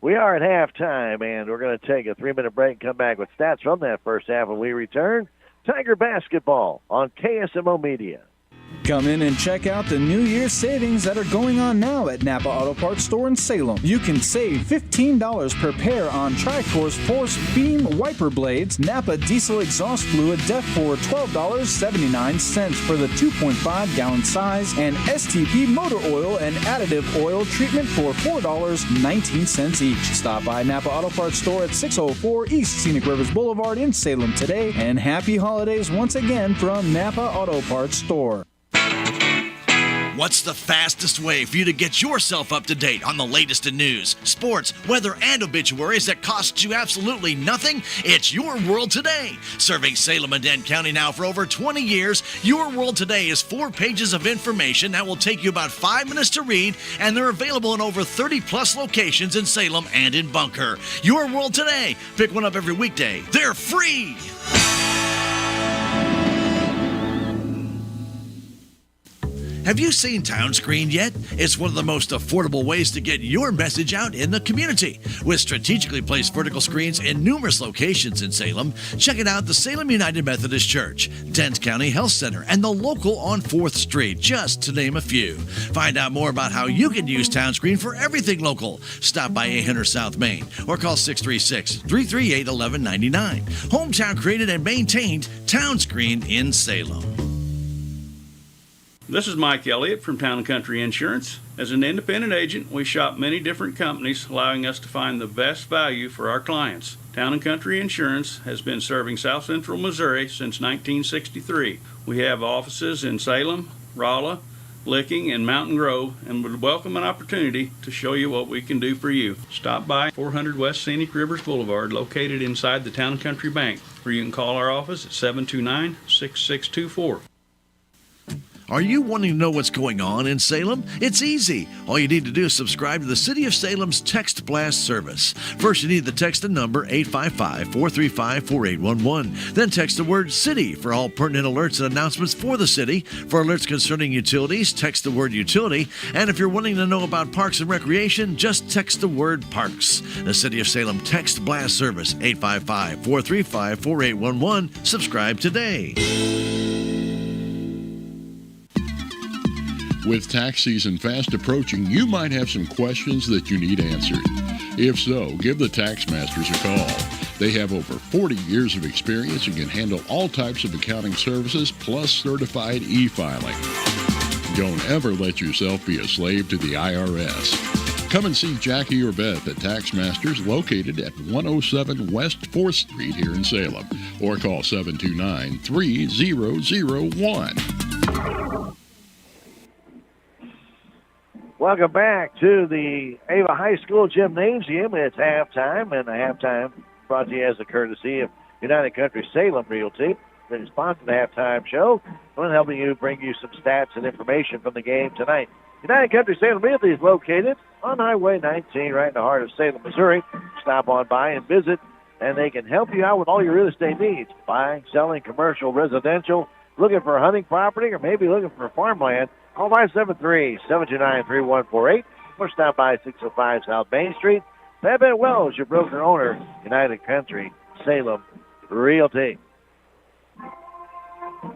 We are at halftime, and we're going to take a 3-minute break and come back with stats from that first half when we return. Tiger basketball on KSMO Media. Come in and check out the New Year's savings that are going on now at Napa Auto Parts Store in Salem. You can save $15 per pair on Tricore's Force Beam Wiper Blades, Napa Diesel Exhaust Fluid Def for $12.79 for the 2.5-gallon size, and STP Motor Oil and Additive Oil Treatment for $4.19 each. Stop by Napa Auto Parts Store at 604 East Scenic Rivers Boulevard in Salem today, and happy holidays once again from Napa Auto Parts Store. What's the fastest way for you to get yourself up to date on the latest in news, sports, weather, and obituaries that costs you absolutely nothing? It's Your World Today. Serving Salem and Dent County now for over 20 years, Your World Today is 4 pages of information that will take you about 5 minutes to read, and they're available in over 30-plus locations in Salem and in Bunker. Your World Today. Pick one up every weekday. They're free. Have you seen Town Screen yet? It's one of the most affordable ways to get your message out in the community. With strategically placed vertical screens in numerous locations in Salem, check it out: the Salem United Methodist Church, Dent County Health Center, and the local on 4th Street, just to name a few. Find out more about how you can use Town Screen for everything local. Stop by 800 South Main or call 636-338-1199. Hometown created and maintained, Town Screen in Salem. This is Mike Elliott from Town & Country Insurance. As an independent agent, we shop many different companies, allowing us to find the best value for our clients. Town & Country Insurance has been serving South Central Missouri since 1963. We have offices in Salem, Rolla, Licking, and Mountain Grove, and would welcome an opportunity to show you what we can do for you. Stop by 400 West Scenic Rivers Boulevard, located inside the Town & Country Bank, or you can call our office at 729-6624. Are you wanting to know what's going on in Salem? It's easy. All you need to do is subscribe to the City of Salem's Text Blast service. First, you need the text and number 855-435-4811. Then text the word CITY for all pertinent alerts and announcements for the city. For alerts concerning utilities, text the word utility. And if you're wanting to know about parks and recreation, just text the word parks. The City of Salem Text Blast service, 855-435-4811. Subscribe today. With tax season fast approaching, you might have some questions that you need answered. If so, give the Tax Masters a call. They have over 40 years of experience and can handle all types of accounting services plus certified e-filing. Don't ever let yourself be a slave to the IRS. Come and see Jackie or Beth at Tax Masters, located at 107 West 4th Street here in Salem, or call 729-3001. Welcome back to the Ava High School Gymnasium. It's halftime, and the halftime brought to you as a courtesy of United Country Salem Realty. They sponsored the halftime show. We're helping you bring you some stats and information from the game tonight. United Country Salem Realty is located on Highway 19 right in the heart of Salem, Missouri. Stop on by and visit, and they can help you out with all your real estate needs. Buying, selling, commercial, residential, looking for hunting property or maybe looking for farmland, call 573-729-3148 or stop by 605 South Main Street. Babette Wells, your broker owner, United Country, Salem Realty.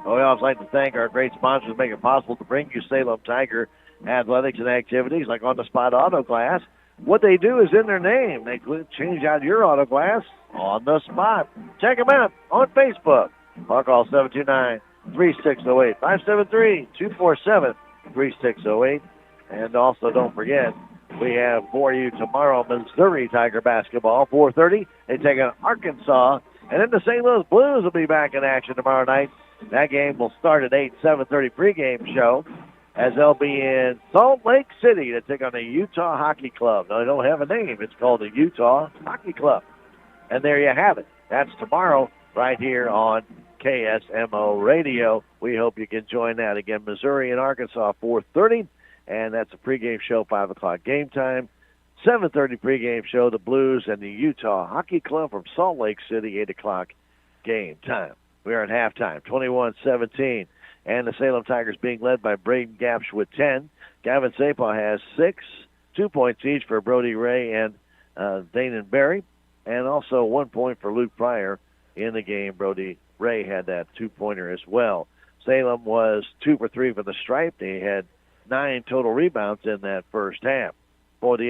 We also like to thank our great sponsors who make it possible to bring you Salem Tiger athletics and activities like on-the-spot auto glass. What they do is in their name. They change out your auto glass on the spot. Check them out on Facebook. Or call 729-3608, 573-247-3608. And also don't forget, we have for you tomorrow Missouri Tiger basketball, 4:30. They take on Arkansas. And then the St. Louis Blues will be back in action tomorrow night. That game will start at 8, 7:30 pregame show as they'll be in Salt Lake City to take on the Utah Hockey Club. Now, they don't have a name. It's called the Utah Hockey Club. And there you have it. That's tomorrow right here on KSMO Radio. We hope you can join that. Again, Missouri and Arkansas, 4:30. And that's a pregame show, 5 o'clock game time. 7:30 pregame show, the Blues and the Utah Hockey Club from Salt Lake City, 8 o'clock game time. We are at halftime, 21-17. And the Salem Tigers being led by Braden Gapsch with 10. Gavin Sapah has 6, 2 points each for Brody Ray and Danon Berry. And also 1 point for Luke Pryor in the game. Brody Ray had that 2-pointer as well. Salem was 2 for 3 from the stripe. They had 9 total rebounds in that first half. For the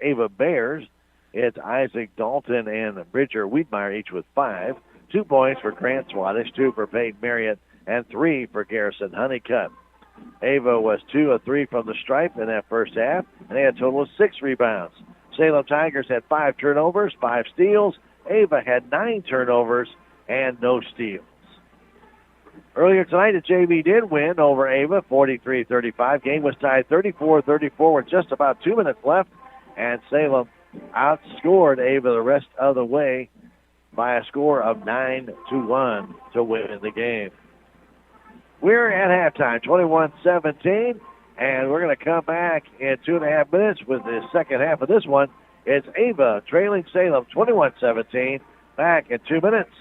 Ava Bears, it's Isaac Dalton and Bridger Wiedmeyer each with 5. 2 points for Grant Swadesh, 2 for Peyton Marriott, and 3 for Garrison Honeycutt. Ava was 2 of 3 from the stripe in that first half, and they had a total of 6 rebounds. Salem Tigers had 5 turnovers, 5 steals. Ava had 9 turnovers and no steals. Earlier tonight, the JV did win over Ava, 43-35. Game was tied 34-34 with just about 2 minutes left, and Salem outscored Ava the rest of the way by a score of 9-1 to win the game. We're at halftime, 21-17, and we're going to come back in 2.5 minutes with the second half of this one. It's Ava trailing Salem 21-17. Back in 2 minutes.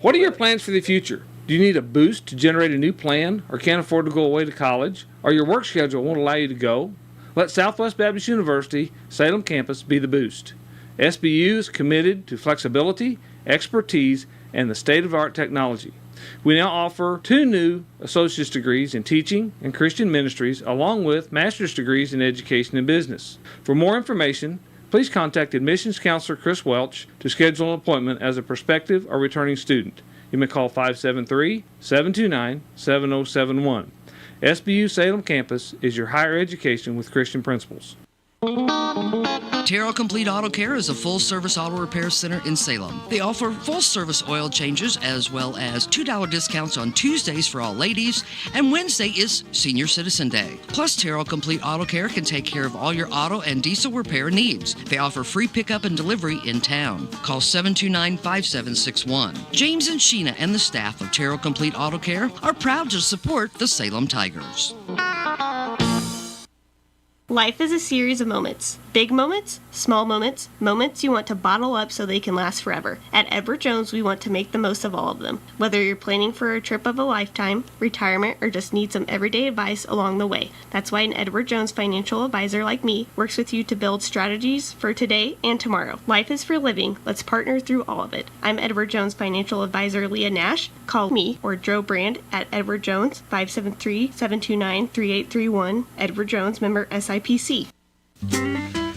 What are your plans for the future? Do you need a boost to generate a new plan or can't afford to go away to college? Or your work schedule won't allow you to go? Let Southwest Baptist University Salem campus be the boost. SBU is committed to flexibility, expertise, and the state-of-the-art technology. We now offer 2 new associate's degrees in teaching and Christian ministries, along with master's degrees in education and business. For more information, please contact admissions counselor Chris Welch to schedule an appointment as a prospective or returning student. You may call 573-729-7071. SBU Salem Campus is your higher education with Christian principles. Terrell Complete Auto Care is a full-service auto repair center in Salem. They offer full-service oil changes as well as $2 discounts on Tuesdays for all ladies, and Wednesday is Senior Citizen Day. Plus, Terrell Complete Auto Care can take care of all your auto and diesel repair needs. They offer free pickup and delivery in town. Call 729-5761. James and Sheena and the staff of Terrell Complete Auto Care are proud to support the Salem Tigers. Life is a series of moments. Big moments, small moments, moments you want to bottle up so they can last forever. At Edward Jones, we want to make the most of all of them. Whether you're planning for a trip of a lifetime, retirement, or just need some everyday advice along the way. That's why an Edward Jones financial advisor like me works with you to build strategies for today and tomorrow. Life is for living. Let's partner through all of it. I'm Edward Jones financial advisor Leah Nash. Call me or Joe Brand at Edward Jones, 573-729-3831. Edward Jones, member SIPC.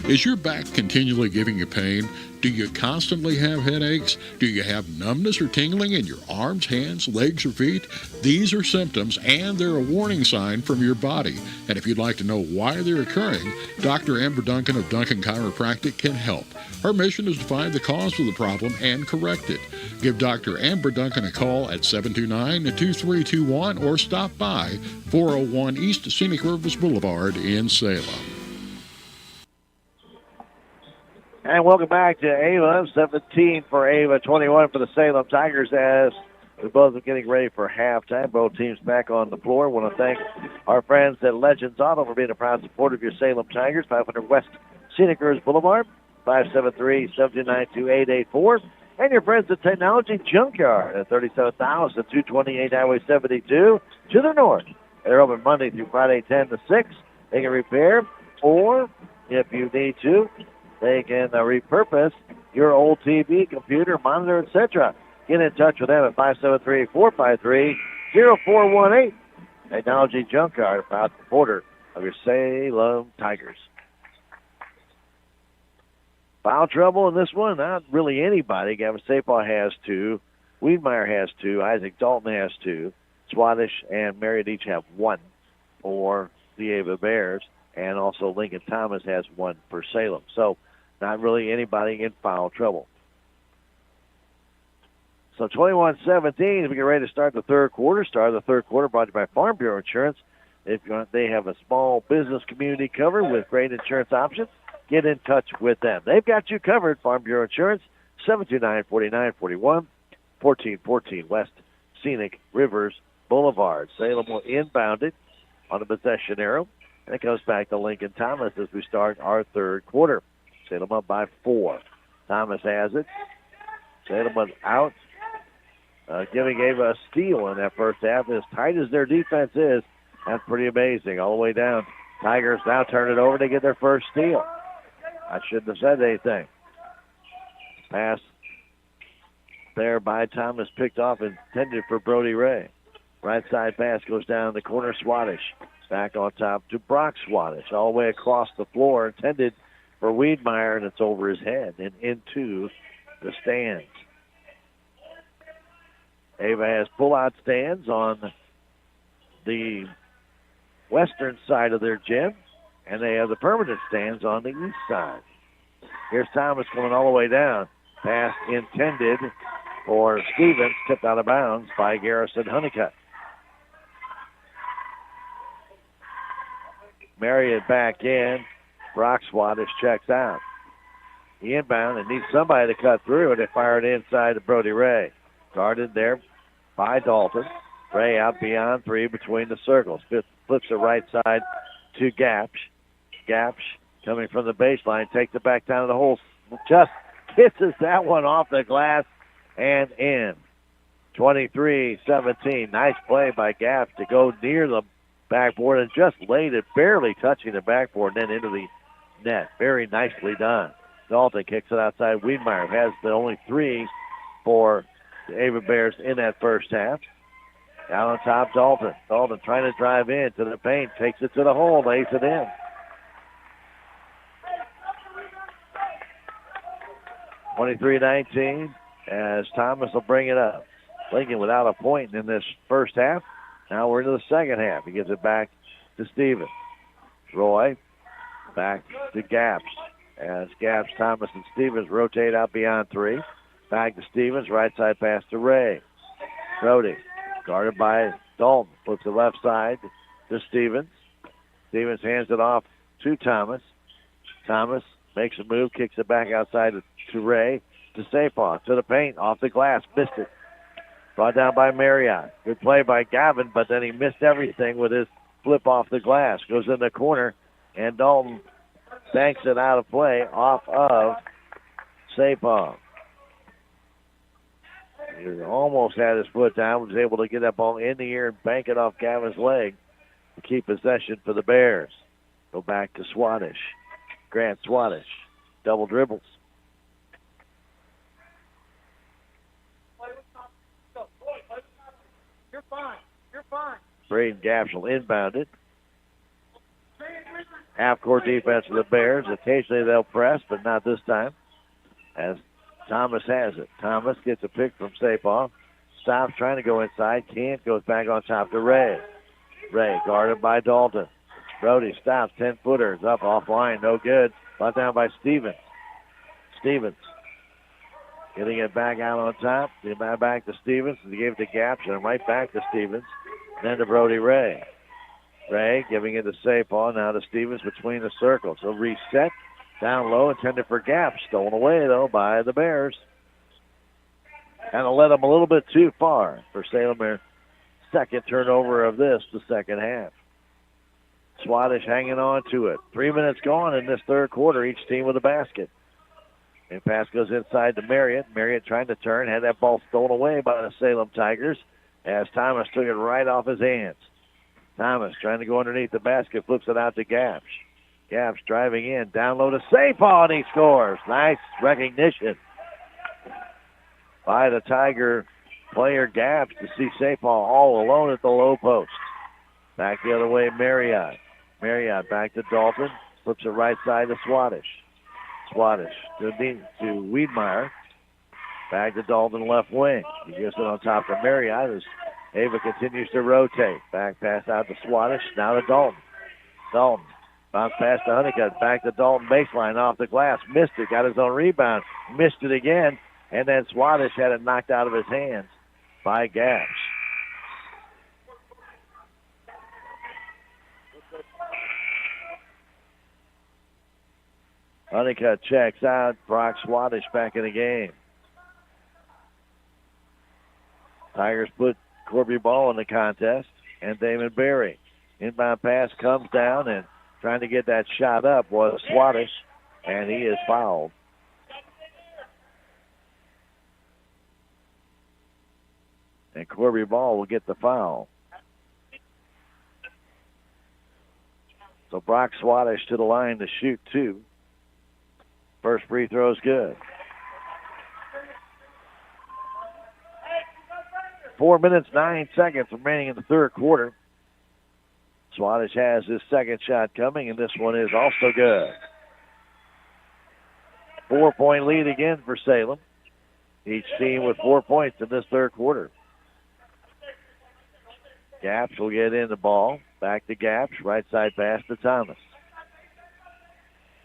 Is your back continually giving you pain? Do you constantly have headaches? Do you have numbness or tingling in your arms, hands, legs, or feet? These are symptoms, and they're a warning sign from your body. And if you'd like to know why they're occurring, Dr. Amber Duncan of Duncan Chiropractic can help. Her mission is to find the cause of the problem and correct it. Give Dr. Amber Duncan a call at 729-2321 or stop by 401 East Scenic Rivers Boulevard in Salem. And welcome back to Ava. 17 for Ava, 21 for the Salem Tigers as we both are getting ready for halftime. Both teams back on the floor. I want to thank our friends at Legends Auto for being a proud supporter of your Salem Tigers. 500 West Scenic Rivers Boulevard, 573-729-2884. And your friends at Technology Junkyard at 37,228 Highway 72 to the north. They're open Monday through Friday, 10 to 6. They can repair, or if you need to, they can repurpose your old TV, computer, monitor, etc. Get in touch with them at 573-453-0418. Technology Junkyard, proud supporter of your Salem Tigers. Foul trouble in this one? Not really anybody. Gavin Sapaw has 2. Wiedmeyer has 2. Isaac Dalton has 2. Swadesh and Marriott each have 1 for the Ava Bears. And also Lincoln Thomas has 1 for Salem. So not really anybody in foul trouble. So 21-17, we get ready to start the third quarter. Start of the third quarter brought to you by Farm Bureau Insurance. They have a small business community covered with great insurance options. Get in touch with them. They've got you covered. Farm Bureau Insurance, 729-4941, 1414 West Scenic Rivers Boulevard. Salem will inbound it on the possession arrow. And it goes back to Lincoln Thomas as we start our third quarter. Salem up by 4. Thomas has it. Salem was out. Gave a steal in that first half. As tight as their defense is, that's pretty amazing. All the way down. Tigers now turn it over to get their first steal. I shouldn't have said anything. Pass there by Thomas, picked off, intended for Brody Ray. Right side pass goes down the corner. Swadesh back on top to Brock Swadesh. All the way across the floor, intended for Wiedmeyer, and it's over his head and into the stands. Ava has pull-out stands on the western side of their gym, and they have the permanent stands on the east side. Here's Thomas coming all the way down. Pass intended for Stevens, tipped out of bounds by Garrison Honeycutt. Marriott back in. Brock Swadesh checks out. He inbound and needs somebody to cut through, and they fire it inside to Brody Ray. Guarded there by Dalton. Ray out beyond 3 between the circles. Flips the right side to Gapsh. Gapsh coming from the baseline, takes it back down to the hole. Just kisses that one off the glass and in. 23-17. Nice play by Gapsh to go near the backboard and just laid it, barely touching the backboard, and then into the net. Very nicely done. Dalton kicks it outside. Wiedmeyer has the only 3 for the Ava Bears in that first half. Down on top, Dalton. Dalton trying to drive in to the paint. Takes it to the hole. Lays it in. (23-19) as Thomas will bring it up. Lincoln without a point in this first half. Now we're into the second half. He gives it back to Stevens. Roy back to Gapsh. As Gapsh, Thomas, and Stevens rotate out beyond 3. Back to Stevens. Right side pass to Ray. Brody guarded by Dalton. Puts the left side to Stevens. Stevens hands it off to Thomas. Thomas makes a move, kicks it back outside to Ray. To Sapaw. To the paint. Off the glass. Missed it. Brought down by Marriott. Good play by Gavin, but then he missed everything with his flip off the glass. Goes in the corner, and Dalton banks it out of play off of Sapaw. He almost had his foot down, was able to get that ball in the air and bank it off Gavin's leg to keep possession for the Bears. Go back to Swadesh. Grant Swadesh. Double dribbles. You're fine. You're fine. Braden Gapsh will inbound it. Half-court defense for the Bears. Occasionally they'll press, but not this time. As Thomas has it. Thomas gets a pick from Sapaw. Stops trying to go inside. Can't. Goes back on top to Ray. Ray guarded by Dalton. Brody stops. 10-footers up offline. No good. Brought down by Stevens. Stevens getting it back out on top. Back to Stevens. He gave it to Gapsh and right back to Stevens. Then to Brody Ray. Ray giving it to Sapaw. Now to Stevens between the circles. He'll reset. Down low, intended for Gapsh. Stolen away, though, by the Bears. And it led them a little bit too far for Salem. Their second turnover of the second half. Swadesh hanging on to it. 3 minutes gone in this third quarter. Each team with a basket. And pass goes inside to Marriott. Marriott trying to turn, had that ball stolen away by the Salem Tigers as Thomas took it right off his hands. Thomas trying to go underneath the basket, flips it out to Gapsch. Gapsch driving in, down low to Sapal, and he scores. Nice recognition by the Tiger player Gapsch to see Sapal all alone at the low post. Back the other way, Marriott. Marriott back to Dalton, flips it right side to Swadesh. Swadesh to Wiedmeyer. Back to Dalton left wing. He gives it on top to Marriott as Ava continues to rotate. Back pass out to Swadesh. Now to Dalton. Dalton. Bounce pass to Honeycutt. Back to Dalton baseline off the glass. Missed it. Got his own rebound. Missed it again. And then Swadesh had it knocked out of his hands by Gapsch. Honeycutt checks out. Brock Swadesh back in the game. Tigers put Corby Ball in the contest and Damon Berry. Inbound pass comes down, and trying to get that shot up was Swadesh, and he is fouled. And Corby Ball will get the foul. So Brock Swadesh to the line to shoot two. First free throw is good. 4 minutes, 9 seconds remaining in the third quarter. Swadesh has his second shot coming, and this one is also good. 4-point lead again for Salem. Each team with 4 points in this third quarter. Gapsch will get in the ball. Back to Gapsch. Right side pass to Thomas.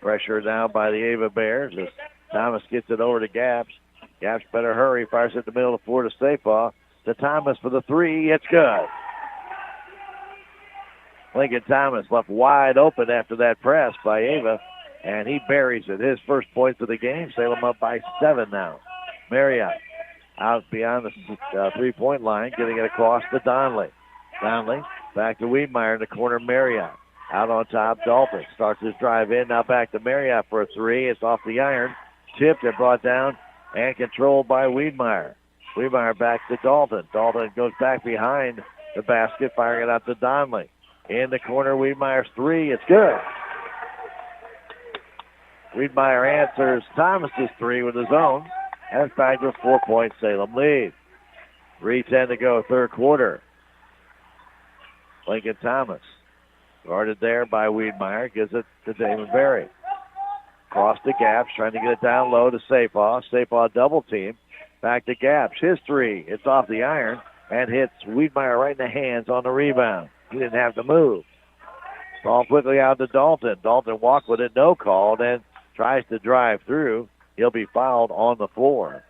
Pressure down by the Ava Bears as Thomas gets it over to Gapsch. Gapsch better hurry. Fires it the middle of the floor to Sapaw. To Thomas for the three. It's good. Lincoln Thomas left wide open after that press by Ava, and he buries it. His first points of the game. Salem up by 7 now. Marriott out beyond the three-point line, getting it across to Donnelly. Donnelly back to Wiedmeyer in the corner. Marriott out on top. Dalton starts his drive in. Now back to Marriott for a three. It's off the iron. Tipped and brought down and controlled by Wiedmeyer. Wiedmeyer back to Dalton. Dalton goes back behind the basket, firing it out to Donnelly. In the corner, Wiedmeyer's three. It's good. Wiedmeyer answers Thomas's three with his own. And it's back to a 4-point Salem lead. 3:10 to go, third quarter. Lincoln Thomas guarded there by Wiedmeyer. Gives it to Damon Berry. Across the Gapsch, trying to get it down low to Sapaw. Sapaw double team. Back to Gapsch. His three. It's off the iron and hits Wiedmeyer right in the hands on the rebound. He didn't have to move. Ball quickly out to Dalton. Dalton walked with it, no call, then tries to drive through. He'll be fouled on the floor.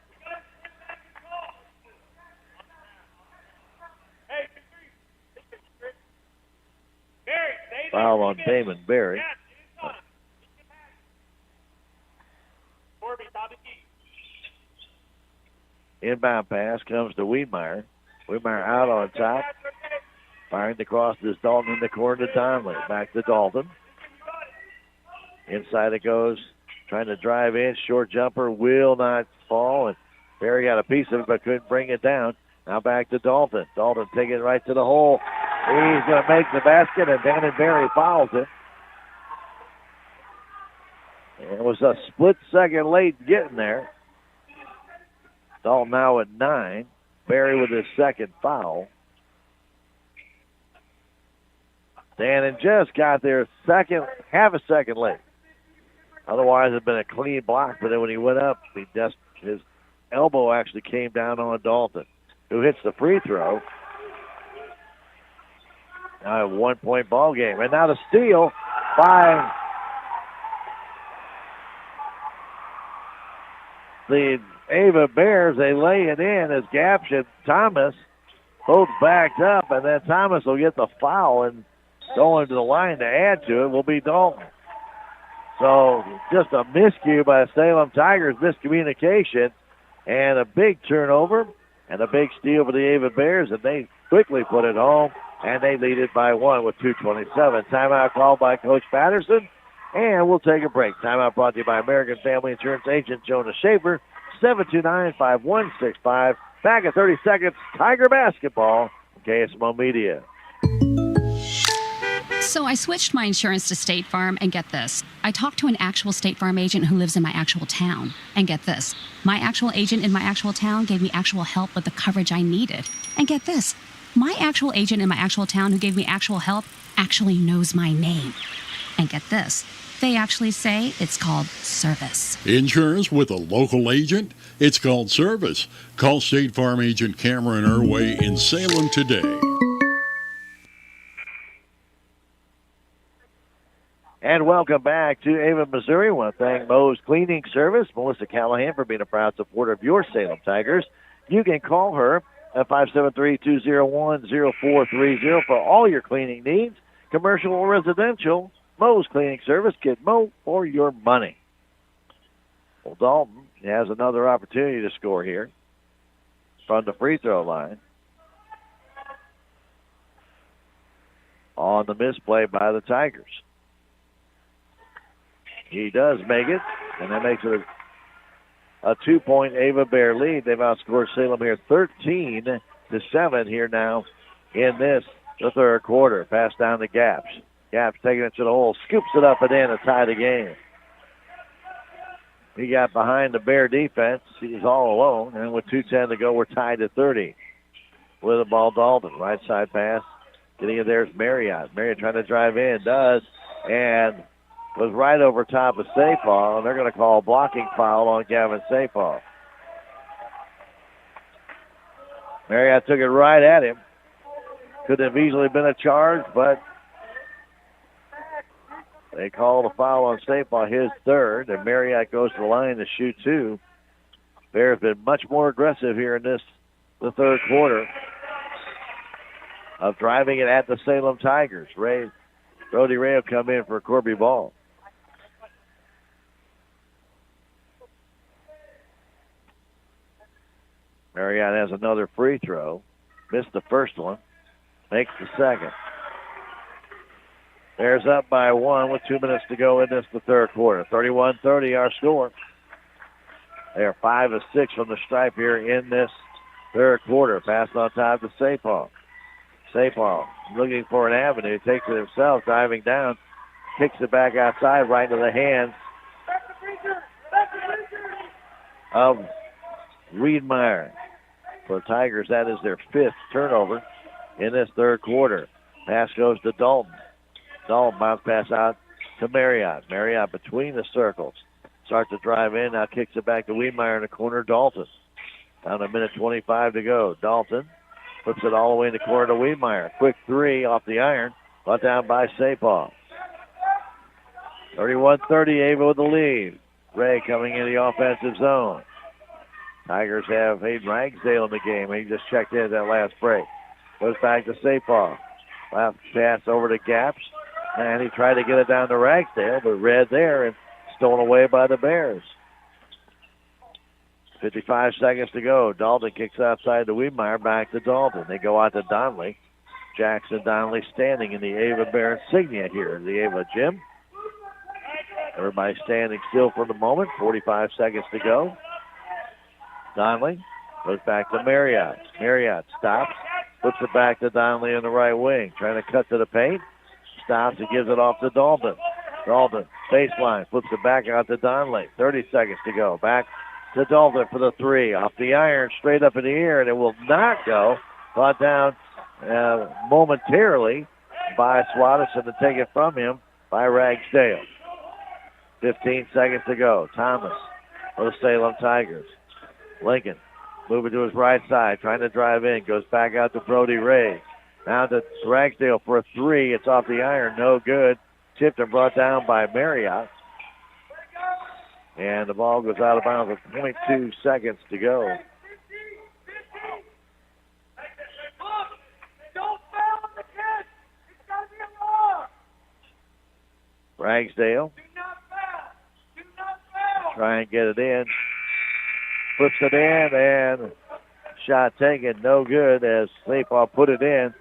Foul on Damon Berry. Inbound pass comes to Wiedmeyer. Wiedmeyer out on top. Firing the cross to Dalton in the corner to Donnelly. Back to Dalton. Inside it goes. Trying to drive in. Short jumper will not fall. And Berry got a piece of it but couldn't bring it down. Now back to Dalton. Dalton taking it right to the hole. He's going to make the basket, and Damon Berry fouls him. It was a split second late getting there. Dalton now at 9. Berry with his second foul. Dannon just got there half a second late. Otherwise, it'd been a clean block, but then when he went up, his elbow actually came down on Dalton, who hits the free throw. Now a 1-point ball game. And now the steal by the Ava Bears. They lay it in as Gapsch and Thomas both backed up, and then Thomas will get the foul, and going to the line to add to it will be Dalton. So just a miscue by the Salem Tigers, miscommunication, and a big turnover and a big steal for the Ava Bears, and they quickly put it home, and they lead it by 1 with 2:27. Timeout called by Coach Patterson, And we'll take a break. Timeout brought to you by American Family Insurance agent Jonah Schaefer, 729-5165. Back in 30 seconds, Tiger basketball, KSMO Media. So I switched my insurance to State Farm, and get this. I talked to an actual State Farm agent who lives in my actual town. And get this. My actual agent in my actual town gave me actual help with the coverage I needed. And get this. My actual agent in my actual town who gave me actual help actually knows my name. And get this. They actually say it's called service. Insurance with a local agent? It's called service. Call State Farm agent Cameron Irway in Salem today. And welcome back to Avon, Missouri. I want to thank Moe's Cleaning Service, Melissa Callahan, for being a proud supporter of your Salem Tigers. You can call her at 573-201-0430 for all your cleaning needs, commercial or residential. Moe's Cleaning Service. Get Moe for your money. Well, Dalton has another opportunity to score here from the free throw line on the misplay by the Tigers. He does make it, and that makes it a 2-point Ava Bear lead. They've outscored Salem here 13-7 here now in the third quarter. Pass down to Gaps. Gaps taking it to the hole, scoops it up and in to tie the game. He got behind the Bear defense. He's all alone, and with 2:10 to go, we're tied at 30. With the ball, Dalton. Right side pass. Getting it there's Marriott. Marriott trying to drive in. Does. And was right over top of Sapal, and they're going to call a blocking foul on Gavin Sapal. Marriott took it right at him. Could have easily been a charge, but they called a foul on Sapal, his third, and Marriott goes to the line to shoot two. Bears been much more aggressive here in the third quarter of driving it at the Salem Tigers. Brody Ray will come in for a Corby ball. Marriott has another free throw. Missed the first one. Makes the second. Bears up by one with 2 minutes to go in the third quarter. 31-30 our score. They are 5 of 6 from the stripe here in this third quarter. Pass on top to Sapal. Sapal looking for an avenue. Takes it himself, diving down. Kicks it back outside right into the hands of Riedmeyer. For the Tigers, that is their 5th turnover in this third quarter. Pass goes to Dalton. Dalton bounce pass out to Marriott. Marriott between the circles. Starts to drive in. Now kicks it back to Wiedmeyer in the corner. Dalton. Down a minute 25 to go. Dalton puts it all the way in the corner to Wiedmeyer. Quick three off the iron. Brought down by Sapal. 31-30, Ava with the lead. Ray coming in the offensive zone. Tigers have Hayden Ragsdale in the game. He just checked in at that last break. Goes back to Sapal. Left pass over to Gaps. And he tried to get it down to Ragsdale, but read there and stolen away by the Bears. 55 seconds to go. Dalton kicks outside to Wiedmeyer. Back to Dalton. They go out to Donnelly. Jackson Donnelly standing in the Ava Bear insignia here in the Ava gym. Everybody standing still for the moment. 45 seconds to go. Donnelly goes back to Marriott. Marriott stops. Puts it back to Donnelly in the right wing. Trying to cut to the paint. Stops and gives it off to Dalton. Dalton, baseline, flips it back out to Donnelly. 30 seconds to go. Back to Dalton for the three. Off the iron, straight up in the air, and it will not go. Brought down momentarily by Swadison to take it from him by Ragsdale. 15 seconds to go. Thomas for the Salem Tigers. Lincoln moving to his right side, trying to drive in. Goes back out to Brody Ray. Now to Ragsdale for a three. It's off the iron. No good. Tipped and brought down by Marriott. And the ball goes out of bounds with 0.2 seconds to go. Ragsdale. Try and get it in. Puts it in and shot taken. No good as Sapal put it in.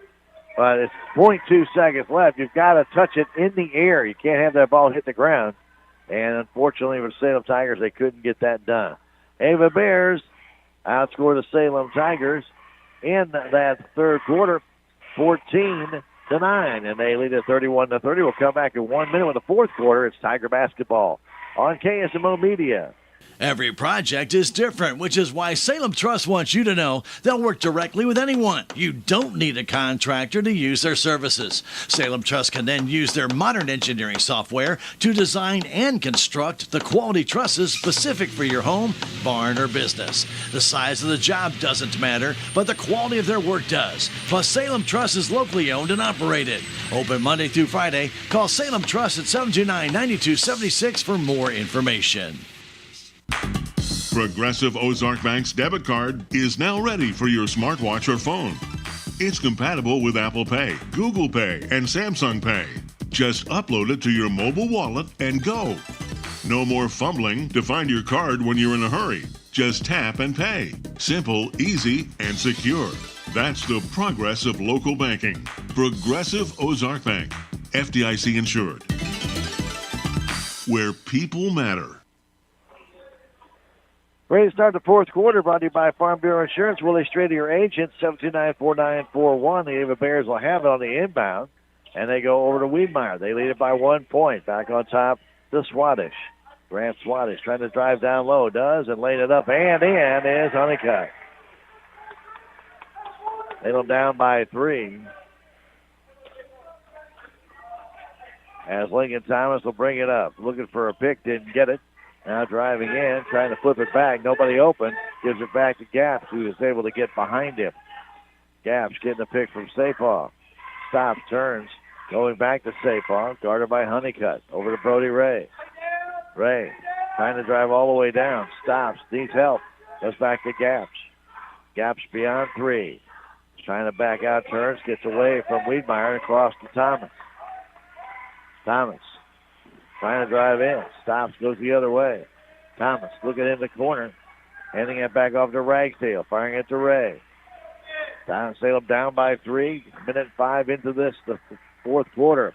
But it's 0.2 seconds left. You've got to touch it in the air. You can't have that ball hit the ground. And unfortunately for the Salem Tigers, they couldn't get that done. Ava Bears outscore the Salem Tigers in that third quarter, 14-9, and they lead at 31-30. We'll come back in 1 minute with the fourth quarter. It's Tiger basketball on KSMO Media. Every project is different, which is why Salem Trust wants you to know they'll work directly with anyone. You don't need a contractor to use their services. Salem Trust can then use their modern engineering software to design and construct the quality trusses specific for your home, barn, or business. The size of the job doesn't matter, but the quality of their work does. Plus, Salem Trust is locally owned and operated. Open Monday through Friday. Call Salem Trust at 729-9276 for more information. Progressive Ozark Bank's debit card is now ready for your smartwatch or phone. It's compatible with Apple Pay, Google Pay, and Samsung Pay. Just upload it to your mobile wallet and go. No more fumbling to find your card when you're in a hurry. Just tap and pay. Simple, easy, and secure. That's the progress of local banking. Progressive Ozark Bank, FDIC insured. Where people matter. Ready to start the fourth quarter, brought to you by Farm Bureau Insurance. Willie Straight, your agent, 729-4941. The Ava Bears will have it on the inbound, and they go over to Wiedemeyer. They lead it by 1 point. Back on top, the Swadesh. Grant Swadesh trying to drive down low. Does, and laying it up and in is Honeycutt. They go down by 3. As Lincoln Thomas will bring it up. Looking for a pick, didn't get it. Now driving in, trying to flip it back. Nobody open. Gives it back to Gaps, who is able to get behind him. Gaps getting a pick from Sapaw. Stops, turns, going back to Sapaw. Guarded by Honeycutt. Over to Brody Ray. Ray trying to drive all the way down. Stops, needs help. Goes back to Gaps. Gaps beyond 3. Trying to back out, turns, gets away from Wiedemeyer and across to Thomas. Thomas trying to drive in. Stops, goes the other way. Thomas looking in the corner. Handing it back off to Ragsdale. Firing it to Ray. Salem down by 3. Minute 5 into this, the fourth quarter.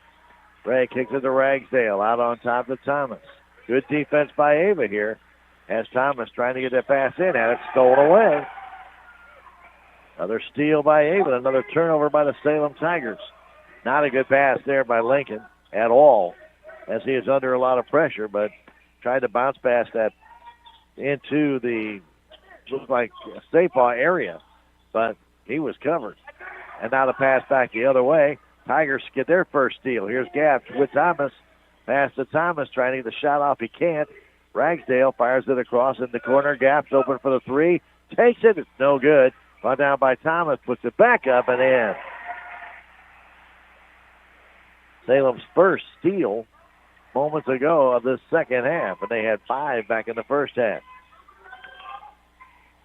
Ray kicks it to Ragsdale. Out on top to Thomas. Good defense by Ava here. As Thomas trying to get that pass in. Had it stolen away. Another steal by Ava. Another turnover by the Salem Tigers. Not a good pass there by Lincoln at all, as he is under a lot of pressure, but tried to bounce past that into the, looks like, Sapaw area, but he was covered. And now the pass back the other way. Tigers get their first steal. Here's Gaps with Thomas. Pass to Thomas, trying to get the shot off. He can't. Ragsdale fires it across in the corner. Gaps open for the 3. Takes it. It's no good. Run down by Thomas. Puts it back up and in. Salem's first steal moments ago of this second half, and they had 5 back in the first half.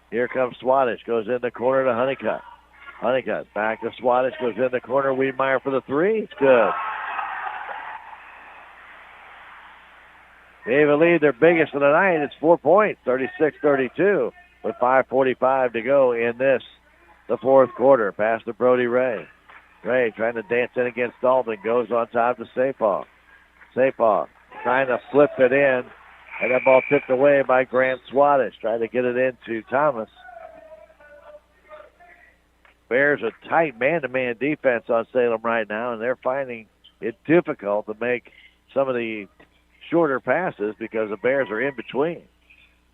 Here comes Swadesh, goes in the corner to Honeycutt. Honeycutt back to Swadesh, goes in the corner. Wiedemeyer for the 3. It's good. They have a lead, their biggest of the night. It's 4 points, 36-32, with 5:45 to go in this, the fourth quarter. Pass to Brody Ray. Ray trying to dance in against Dalton. Goes on top to Sapaw. Sapaw trying to flip it in. And that ball tipped away by Grant Swadesh. Trying to get it into Thomas. Bears a tight man-to-man defense on Salem right now, and they're finding it difficult to make some of the shorter passes because the Bears are in between.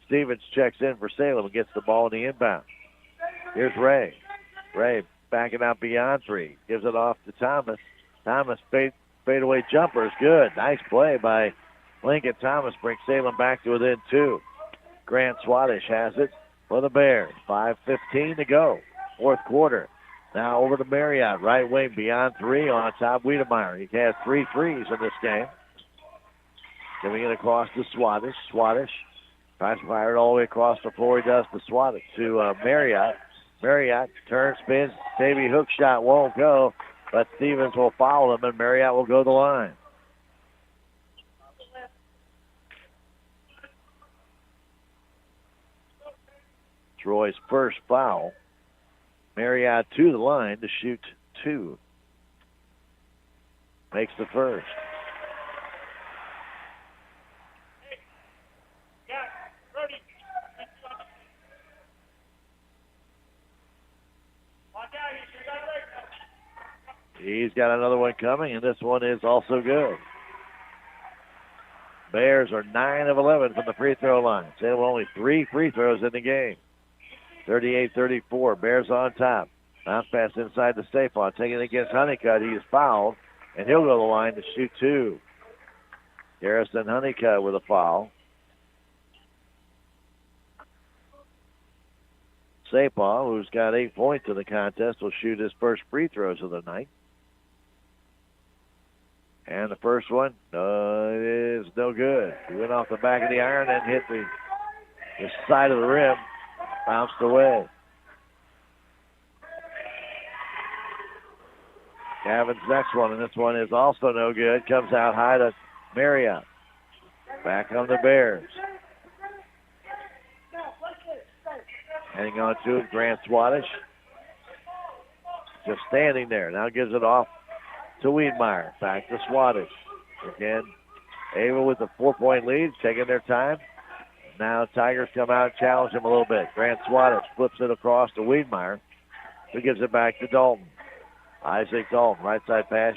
Stevens checks in for Salem and gets the ball in the inbound. Here's Ray. Ray backing out beyond 3. Gives it off to Thomas. Thomas fadeaway jumper is good. Nice play by Lincoln Thomas. Brings Salem back to within 2. Grant Swadesh has it for the Bears. 5:15 to go. Fourth quarter. Now over to Marriott. Right wing beyond 3 on top Wiedemeyer. He has 3 threes in this game. Giving it across to Swadesh. Swadesh tries to fire it all the way across the floor. He does to Swadesh. To Marriott. Marriott turns, spins, Davey hook shot won't go, but Stevens will foul him, and Marriott will go to the line. Troy's first foul. Marriott to the line to shoot 2. makes the first. He's got another one coming, and this one is also good. Bears are 9 of 11 from the free throw line. They have only 3 free throws in the game. 38-34. Bears on top. Bounce pass inside the Stapon. Taking it against Honeycutt. He is fouled, and he'll go to the line to shoot 2. Garrison Honeycutt with a foul. Sapon, who's got 8 points in the contest, will shoot his first free throws of the night. And the first one is no good. He went off the back of the iron and hit the side of the rim. Bounced away. Gavin's next one, and this one is also no good. Comes out high to Marriott. Back on the Bears. Heading on to it, Grant Swaddish. Just standing there. Now gives it off to Wiedmeyer. Back to Swaddish. Again, Ava with the 4-point lead, taking their time. Now Tigers come out and challenge him a little bit. Grant Swaddish flips it across to Wiedmeyer, who gives it back to Dalton. Isaac Dalton, right side pass,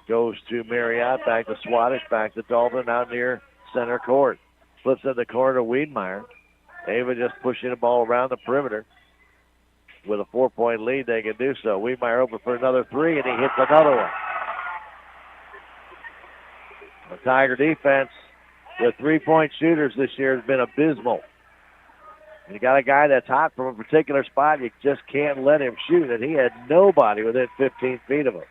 goes to Marriott, back to Swaddish, back to Dalton out near center court. Flips in the corner to Wiedmeyer. Ava just pushing the ball around the perimeter. With a 4-point lead, they can do so. Wiedmeyer open for another 3, and he hits another one. The Tiger defense with 3-point shooters this year has been abysmal. You got a guy that's hot from a particular spot, you just can't let him shoot, and he had nobody within 15 feet of him.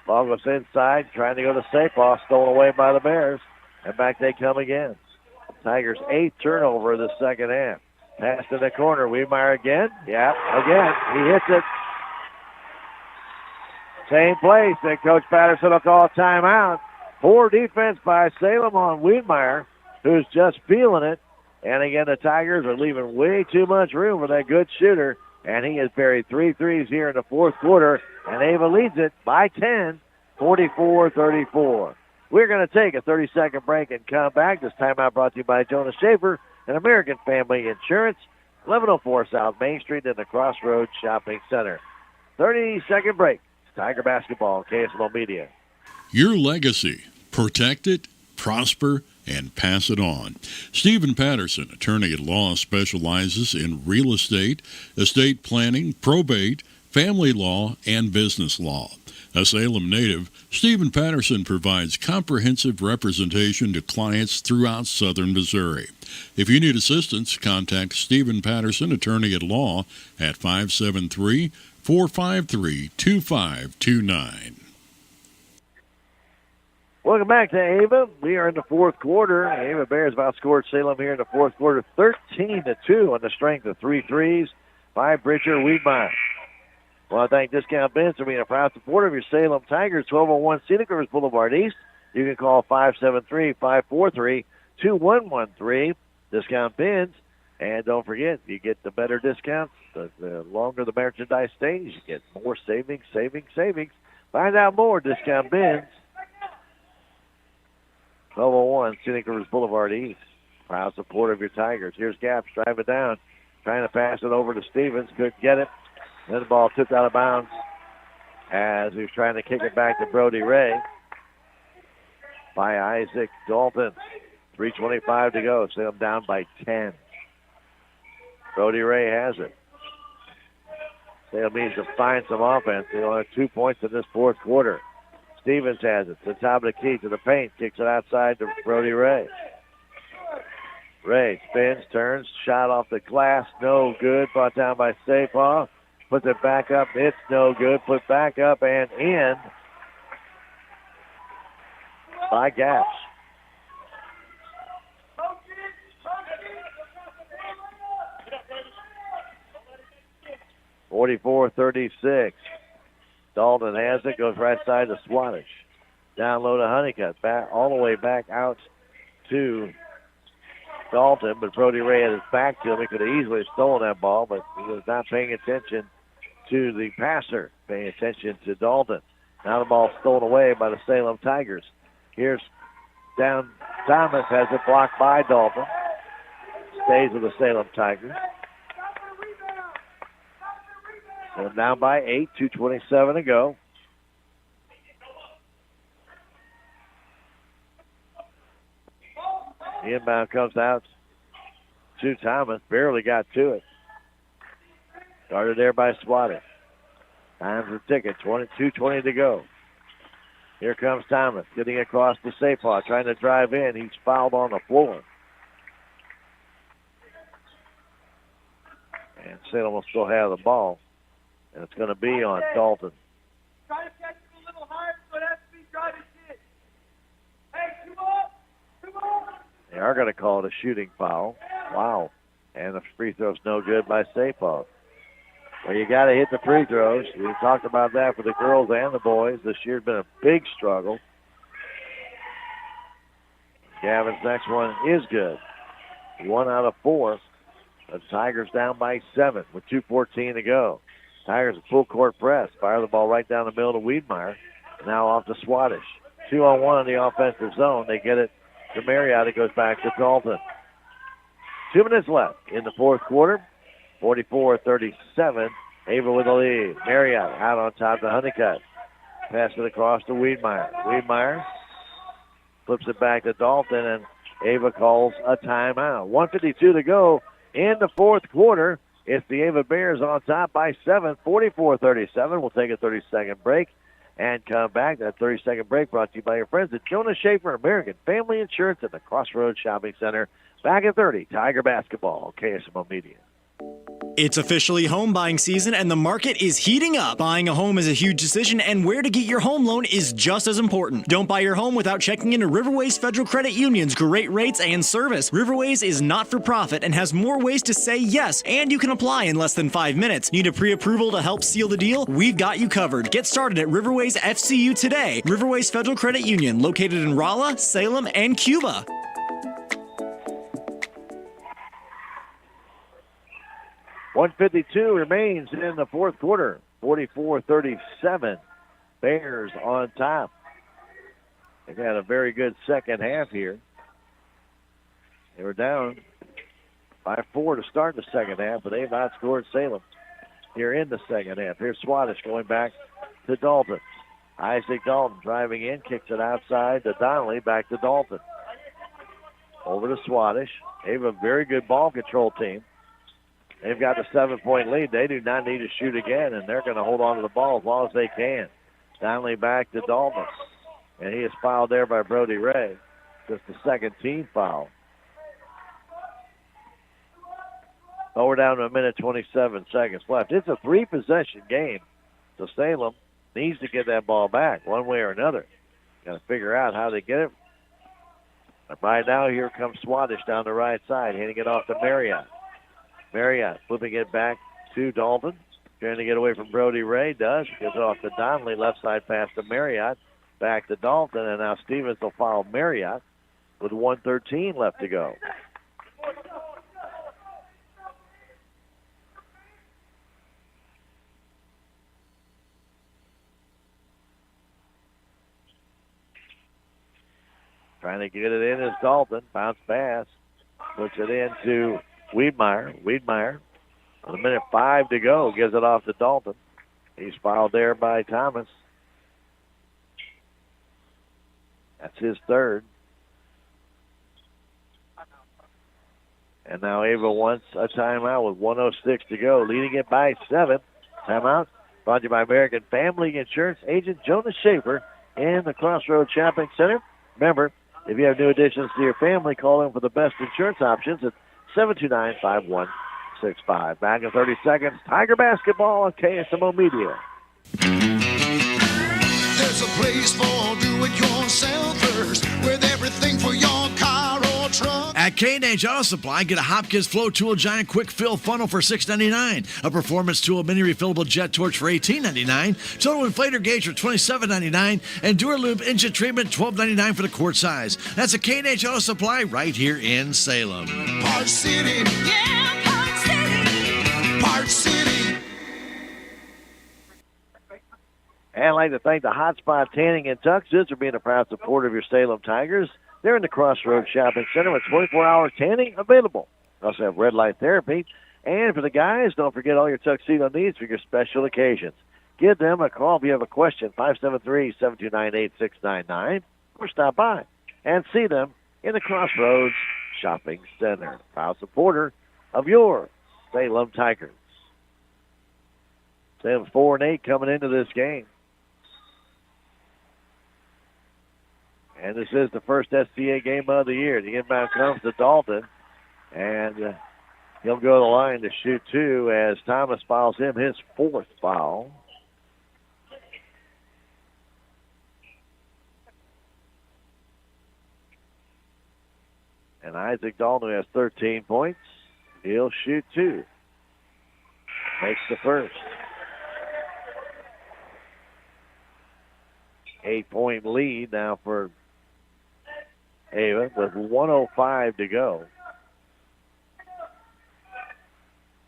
Ball goes inside, trying to go to Sapaw, stolen away by the Bears, and back they come again. Tigers' 8th turnover of the second half. Pass to the corner. Wiedmeyer again. Yeah, again. He hits it. Same place. And Coach Patterson will call a timeout. Poor defense by Salem on Wiedmeyer, who's just feeling it. And again, the Tigers are leaving way too much room for that good shooter. And he has buried 3 threes here in the fourth quarter. And Ava leads it by 10, 44-34. We're going to take a 30-second break and come back. This timeout brought to you by Jonas Schaefer and American Family Insurance, 1104 South Main Street in the Crossroads Shopping Center. 30-second break. Tiger basketball, KSMO Media. Your legacy. Protect it, prosper, and pass it on. Stephen Patterson, attorney at law, specializes in real estate planning, probate, family law, and business law. A Salem native, Stephen Patterson provides comprehensive representation to clients throughout southern Missouri. If you need assistance, contact Stephen Patterson, attorney at law, at 573-453-2529. Welcome back to Ava. We are in the fourth quarter. Ava Bears have outscored Salem here in the fourth quarter 13-2 on the strength of 3 threes by Bridger Wiedmeyer. Well, I thank Discount Benz for being a proud supporter of your Salem Tigers, 1201 Scenic Rivers Boulevard East. You can call 573-543-2113, Discount Benz. And don't forget, you get the better discounts. The longer the merchandise stays, you get more savings. Find out more, Discount Benz. 1201 Scenic Rivers Boulevard East. Proud supporter of your Tigers. Here's Gaps driving down, trying to pass it over to Stevens. Couldn't get it. Then the ball tipped out of bounds as he was trying to kick it back to Brody Ray by Isaac Dalton. 3:25 to go. Salem down by 10. Brody Ray has it. Salem needs to find some offense. They only have 2 points in this fourth quarter. Stevens has it. To the top of the key, to the paint. Kicks it outside to Brody Ray. Ray spins, turns, shot off the glass. No good. Brought down by Sapaw. Puts it back up. It's no good. Put back up and in by Gash. (44-36). Dalton has it. Goes right side to Swannish. Down low to Honeycutt. Back all the way back out to Dalton, but Brody Ray had his back to him. He could have easily stolen that ball, but he was not paying attention to the passer, paying attention to Dalton. Now the ball stolen away by the Salem Tigers. Here's down. Thomas has it blocked by Dalton. Stays with the Salem Tigers. So down by 8, 2:27 to go. The inbound comes out to Thomas. Barely got to it. Started there by Swatter. Time's the ticket. 22:20 to go. Here comes Thomas getting across to Sapaw, trying to drive in. He's fouled on the floor. And Salem will still have the ball. And it's going to be on Dalton. Try to catch him a little higher so it has to be driving kid. Hey, come on. They are going to call it a shooting foul. Wow. And the free throw's no good by Sapaw. Well, you got to hit the free throws. We talked about that for the girls and the boys. This year's been a big struggle. Gavin's next one is good. 1 out of 4. The Tigers down by 7 with 2:14 to go. Tigers a full court press. Fire the ball right down the middle to Wiedmeyer. Now off to Swadesh. 2-on-1 in the offensive zone. They get it to Marriott. It goes back to Dalton. 2 minutes left in the fourth quarter. 44-37. Ava with the lead. Marriott out on top to Honeycutt. Pass it across to Wiedmeyer. Wiedmeyer flips it back to Dalton, and Ava calls a timeout. 1:52 to go in the fourth quarter. It's the Ava Bears on top by 7, 44-37. We'll take a 30-second break and come back. That 30-second break brought to you by your friends at Jonas Schaefer American Family Insurance at the Crossroads Shopping Center. Back at 30, Tiger Basketball, KSMO Media. It's officially home buying season and the market is heating up. Buying a home is a huge decision and where to get your home loan is just as important. Don't buy your home without checking into Riverways Federal Credit Union's great rates and service. Riverways is not for profit and has more ways to say yes, and you can apply in less than 5 minutes. Need a pre-approval to help seal the deal? We've got you covered. Get started at Riverways FCU today. Riverways Federal Credit Union, located in Rolla, Salem, and Cuba. 1:52 remains in the fourth quarter. 44-37. Bears on top. They've had a very good second half here. They were down by 4 to start the second half, but they've outscored Salem here in the second half. Here's Swadesh going back to Dalton. Isaac Dalton driving in, kicks it outside to Donnelly, back to Dalton. Over to Swadesh. They have a very good ball control team. They've got the 7-point lead. They do not need to shoot again, and they're going to hold on to the ball as long as they can. Donnelly back to Dalton. And he is fouled there by Brody Ray. Just the second team foul. Oh, we're down to 1:27 left. It's a 3-possession game. So Salem needs to get that ball back one way or another. Got to figure out how they get it. But right now, here comes Swadesh down the right side, handing it off to Marriott. Marriott flipping it back to Dalton. Trying to get away from Brody Ray. Does. Gives it off to Donnelly. Left side pass to Marriott. Back to Dalton. And now Stevens will foul Marriott with 1:13 left to go. Trying to get it in is Dalton. Bounce pass. Puts it into Wiedmeyer. Wiedmeyer, with 1:05 to go, gives it off to Dalton. He's fouled there by Thomas. That's his third. And now Ava wants a timeout with 1:06 to go, leading it by 7. Timeout brought to you by American Family Insurance agent Jonas Schaefer in the Crossroads Shopping Center. Remember, if you have new additions to your family, call in for the best insurance options at 729-5165. Back in 30 seconds, Tiger Basketball on KSMO Media. There's a place for do-it-yourselfers with everything for your car or truck. At K&H Auto Supply, get a Hopkins Flow Tool Giant Quick Fill Funnel for $6.99, a Performance Tool Mini Refillable Jet Torch for $18.99, Total Inflator Gauge for $27.99, and Duralube Engine Treatment $12.99 for the quart size. That's a K&H Auto Supply right here in Salem. Park City. Yeah, Park City. Park City. And I'd like to thank the Hotspot Tanning and Tuxes for being a proud supporter of your Salem Tigers. They're in the Crossroads Shopping Center with 24-hour tanning available. They also have red light therapy. And for the guys, don't forget all your tuxedo needs for your special occasions. Give them a call if you have a question, 573-729-8699, or stop by and see them in the Crossroads Shopping Center. Proud supporter of your Salem Tigers. Salem 4-8 coming into this game. And this is the first SCA game of the year. The inbound comes to Dalton, and he'll go to the line to shoot two as Thomas fouls him his fourth foul. And Isaac Dalton, who has 13 points, he'll shoot two. Makes the first. 8-point lead now for Ava with 1:05 to go.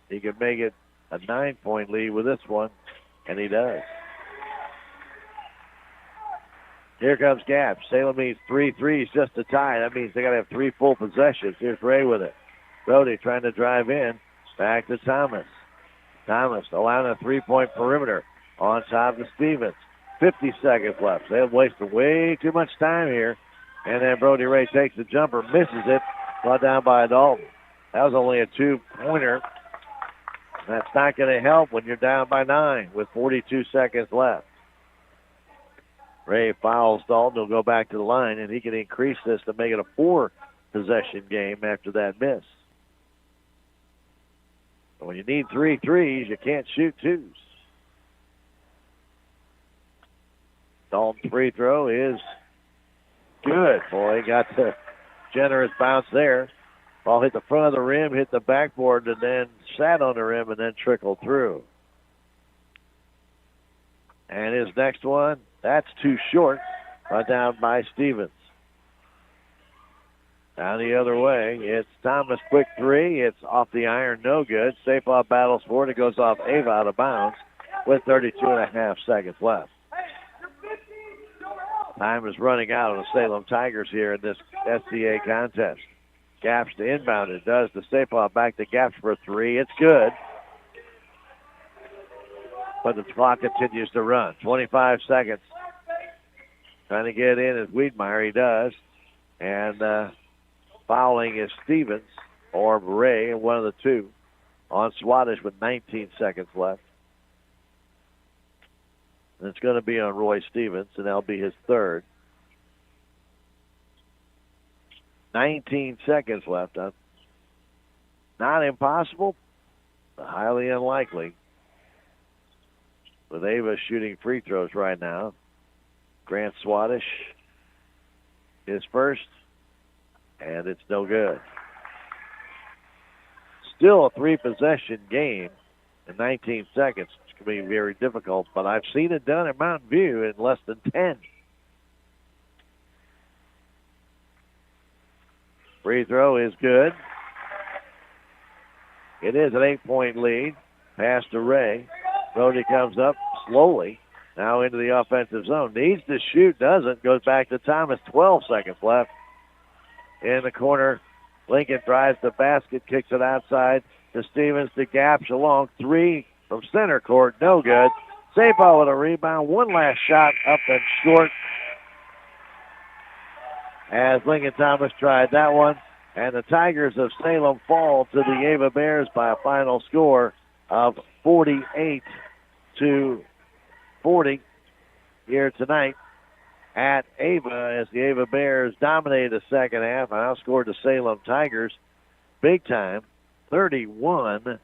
He could make it a 9-point lead with this one, and he does. Here comes Gaps. Salem needs 3 threes just to tie. That means they got to have 3 full possessions. Here's Ray with it. Brody trying to drive in. Back to Thomas. Thomas allowing a 3-point perimeter on top of Stevens. 50 seconds left. They've wasted way too much time here. And then Brody Ray takes the jumper, misses it, brought down by Dalton. That was only a 2-pointer. That's not going to help when you're down by 9 with 42 seconds left. Ray fouls Dalton. He'll go back to the line, and he can increase this to make it a 4-possession game after that miss. But when you need 3 threes, you can't shoot 2s. Dalton's free throw is good. Boy, got the generous bounce there. Ball hit the front of the rim, hit the backboard, and then sat on the rim and then trickled through. And his next one, that's too short. Brought down by Stevens. Down the other way, it's Thomas, quick 3. It's off the iron, no good. Safe-off battles for it. It goes off Ava out of bounds with 32.5 seconds left. Time is running out on the Salem Tigers here in this SCA contest. Gaps to inbound. It does. The Safe-off back to Gaps for a 3. It's good. But the clock continues to run. 25 seconds. Trying to get in is Wiedmeyer. He does. And fouling is Stevens or Ray, one of the two, on Swadesh with 19 seconds left. And it's going to be on Roy Stevens, and that'll be his third. 19 seconds left. Not impossible, but highly unlikely. With Ava shooting free throws right now. Grant Swadesh is first, and it's no good. Still a 3-possession game in 19 seconds. It's going to be very difficult, but I've seen it done at Mountain View in less than 10. Free throw is good. It is an 8-point lead. Pass to Ray. Brody comes up slowly. Now into the offensive zone. Needs to shoot, doesn't. Goes back to Thomas. 12 seconds left. In the corner, Lincoln drives the basket, kicks it outside to Stevens, to Gaps along. 3 from center court. No good. Sabo with a rebound. One last shot up and short. As Lincoln Thomas tried that one. And the Tigers of Salem fall to the Ava Bears by a final score of 48-40 here tonight at Ava, as the Ava Bears dominated the second half and outscored the Salem Tigers big time, 31-19.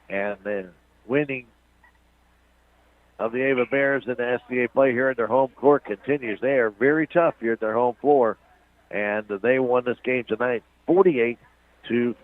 And the winning of the Ava Bears in the SCA play here at their home court continues. They are very tough here at their home floor, and they won this game tonight 48-40.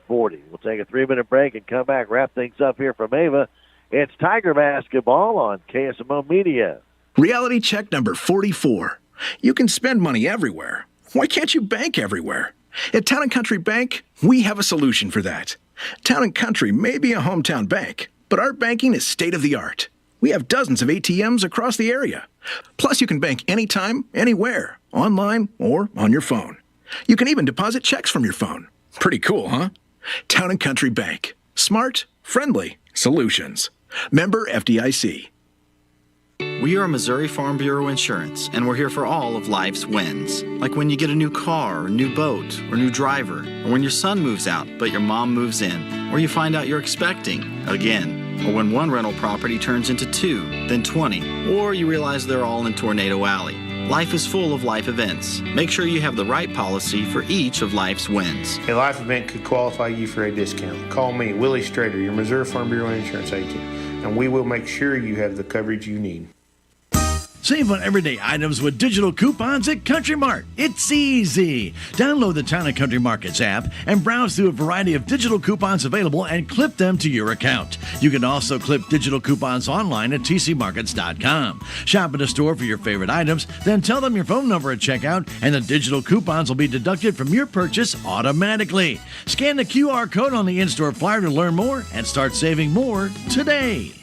We'll take a 3-minute break and come back, wrap things up here from Ava. It's Tiger basketball on KSMO Media. Reality check number 44. You can spend money everywhere. Why can't you bank everywhere? At Town & Country Bank, we have a solution for that. Town & Country may be a hometown bank, But our banking is state-of-the-art. We have dozens of ATMs across the area. Plus, you can bank anytime, anywhere, online or on your phone. You can even deposit checks from your phone. Pretty cool, huh? Town & Country Bank. Smart, friendly solutions. Member FDIC. We are Missouri Farm Bureau Insurance, and we're here for all of life's wins. Like when you get a new car, or new boat, or new driver, or when your son moves out but your mom moves in, or you find out you're expecting again, or when one rental property turns into 2, then 20, or you realize they're all in Tornado Alley. Life is full of life events. Make sure you have the right policy for each of life's wins. A life event could qualify you for a discount. Call me, Willie Strader, your Missouri Farm Bureau insurance agent, and we will make sure you have the coverage you need. Save on everyday items with digital coupons at Country Mart. It's easy. Download the Town & Country Markets app and browse through a variety of digital coupons available and clip them to your account. You can also clip digital coupons online at tcmarkets.com. Shop at a store for your favorite items, then tell them your phone number at checkout, and the digital coupons will be deducted from your purchase automatically. Scan the QR code on the in-store flyer to learn more and start saving more today.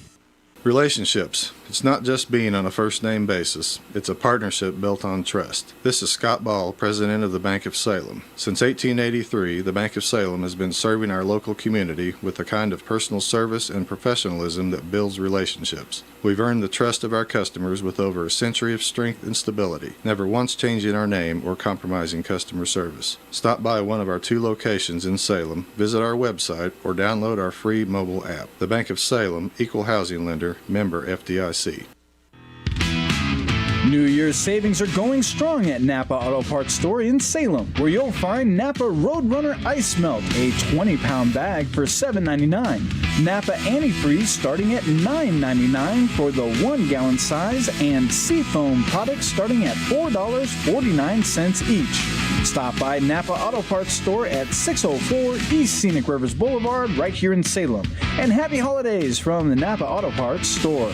Relationships. It's not just being on a first-name basis. It's a partnership built on trust. This is Scott Ball, president of the Bank of Salem. Since 1883, the Bank of Salem has been serving our local community with a kind of personal service and professionalism that builds relationships. We've earned the trust of our customers with over a century of strength and stability, never once changing our name or compromising customer service. Stop by one of our 2 locations in Salem, visit our website, or download our free mobile app. The Bank of Salem, Equal Housing Lender, member FDIC. New Year's savings are going strong at Napa Auto Parts Store in Salem, where you'll find Napa Roadrunner Ice Melt, a 20-pound bag for $7.99. Napa Antifreeze starting at $9.99 for the 1-gallon size, and Seafoam products starting at $4.49 each. Stop by Napa Auto Parts Store at 604 East Scenic Rivers Boulevard right here in Salem. And happy holidays from the Napa Auto Parts Store.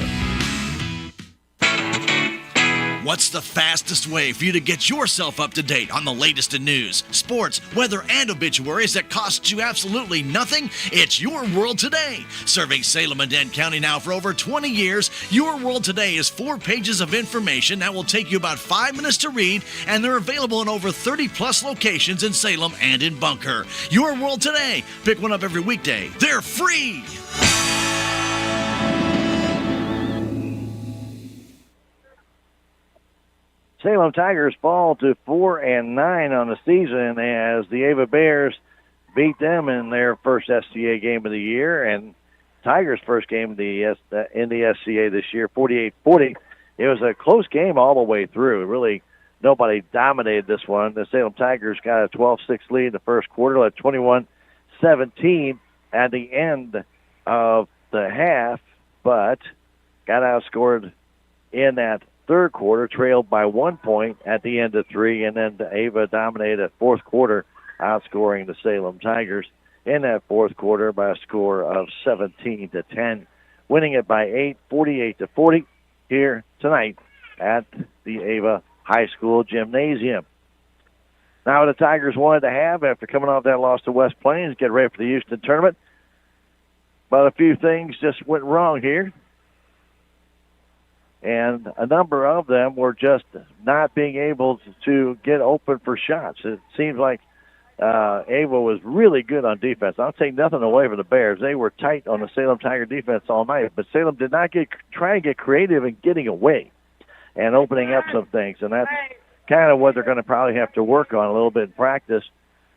What's the fastest way for you to get yourself up to date on the latest in news, sports, weather, and obituaries that cost you absolutely nothing? It's Your World Today. Serving Salem and Dent County now for over 20 years, Your World Today is 4 pages of information that will take you about 5 minutes to read, and they're available in over 30-plus locations in Salem and in Bunker. Your World Today. Pick one up every weekday. They're free. Salem Tigers fall to 4-9 on the season as the Ava Bears beat them in their first SCA game of the year, and Tigers' first game in the SCA this year, 48-40. It was a close game all the way through. Really, nobody dominated this one. The Salem Tigers got a 12-6 lead in the first quarter, led 21-17 at the end of the half, but got outscored in that third quarter, trailed by 1 point at the end of 3, and then Ava dominated that fourth quarter, outscoring the Salem Tigers in that fourth quarter by a score of 17-10, winning it by 8, 48-40 here tonight at the Ava High School Gymnasium. Now the Tigers wanted to have, after coming off that loss to West Plains, get ready for the Houston tournament, but a few things just went wrong here. And a number of them were just not being able to get open for shots. It seems like Ava was really good on defense. I'll take nothing away from the Bears. They were tight on the Salem Tiger defense all night, but Salem did not try to get creative in getting away and opening up some things. And that's kind of what they're going to probably have to work on a little bit in practice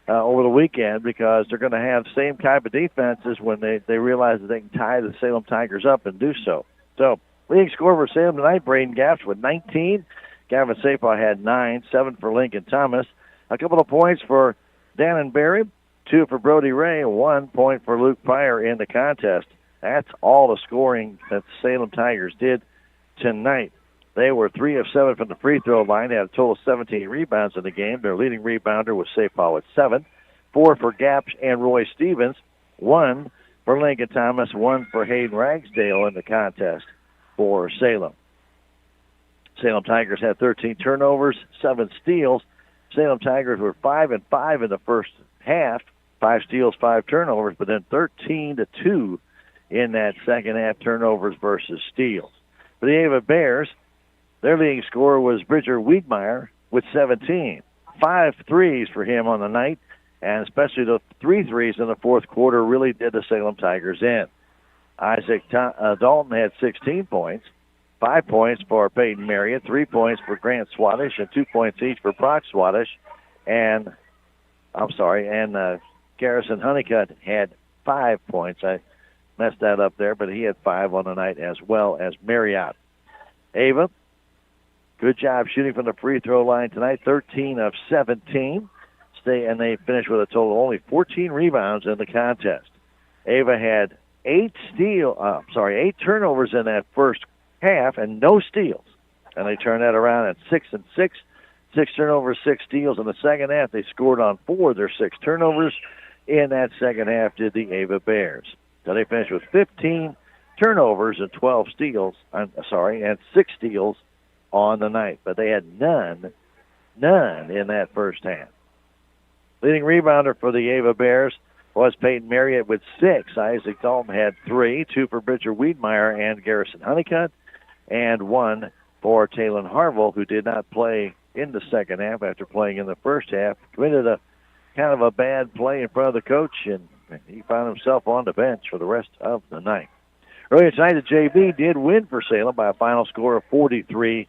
over the weekend, because they're going to have the same type of defenses when they realize that they can tie the Salem Tigers up and do so. So, leading scorer for Salem tonight, Braden Gaps with 19. Gavin Sapaw had 9, 7 for Lincoln Thomas. A couple of points for Dannon Berry, 2 for Brody Ray, 1 point for Luke Pryor in the contest. That's all the scoring that the Salem Tigers did tonight. They were 3 of 7 from the free throw line. They had a total of 17 rebounds in the game. Their leading rebounder was Sapaw with 7. 4 for Gaps and Roy Stevens. 1 for Lincoln Thomas. 1 for Hayden Ragsdale in the contest for Salem. Salem Tigers had 13 turnovers, 7 steals. Salem Tigers were 5 and 5 in the first half, 5 steals, 5 turnovers, but then 13-2 in that second half, turnovers versus steals. For the Ava Bears, their leading scorer was Bridger Wiedmeyer with 17. 5 threes for him on the night, and especially the 3 threes in the fourth quarter really did the Salem Tigers in. Isaac Dalton had 16 points, 5 points for Peyton Marriott, 3 points for Grant Swadesh, and 2 points each for Brock Swadesh. And Garrison Honeycutt had 5 points. I messed that up there, but he had 5 on the night as well as Marriott. Ava, good job shooting from the free throw line tonight, 13 of 17. And they finished with a total of only 14 rebounds in the contest. Ava had 8 turnovers in that first half and no steals. And they turned that around at 6 and 6. 6 turnovers, 6 steals in the second half. They scored on 4 of their 6 turnovers in that second half, did the Ava Bears. So they finished with 15 turnovers and 12 steals, and 6 steals on the night. But they had none in that first half. Leading rebounder for the Ava Bears was Peyton Marriott with 6. Isaac Dalton had 3, 2 for Bridger Wiedmeyer and Garrison Honeycutt, and 1 for Talon Harville, who did not play in the second half after playing in the first half. Committed a kind of a bad play in front of the coach, and he found himself on the bench for the rest of the night. Earlier tonight, the JV did win for Salem by a final score of 43-35.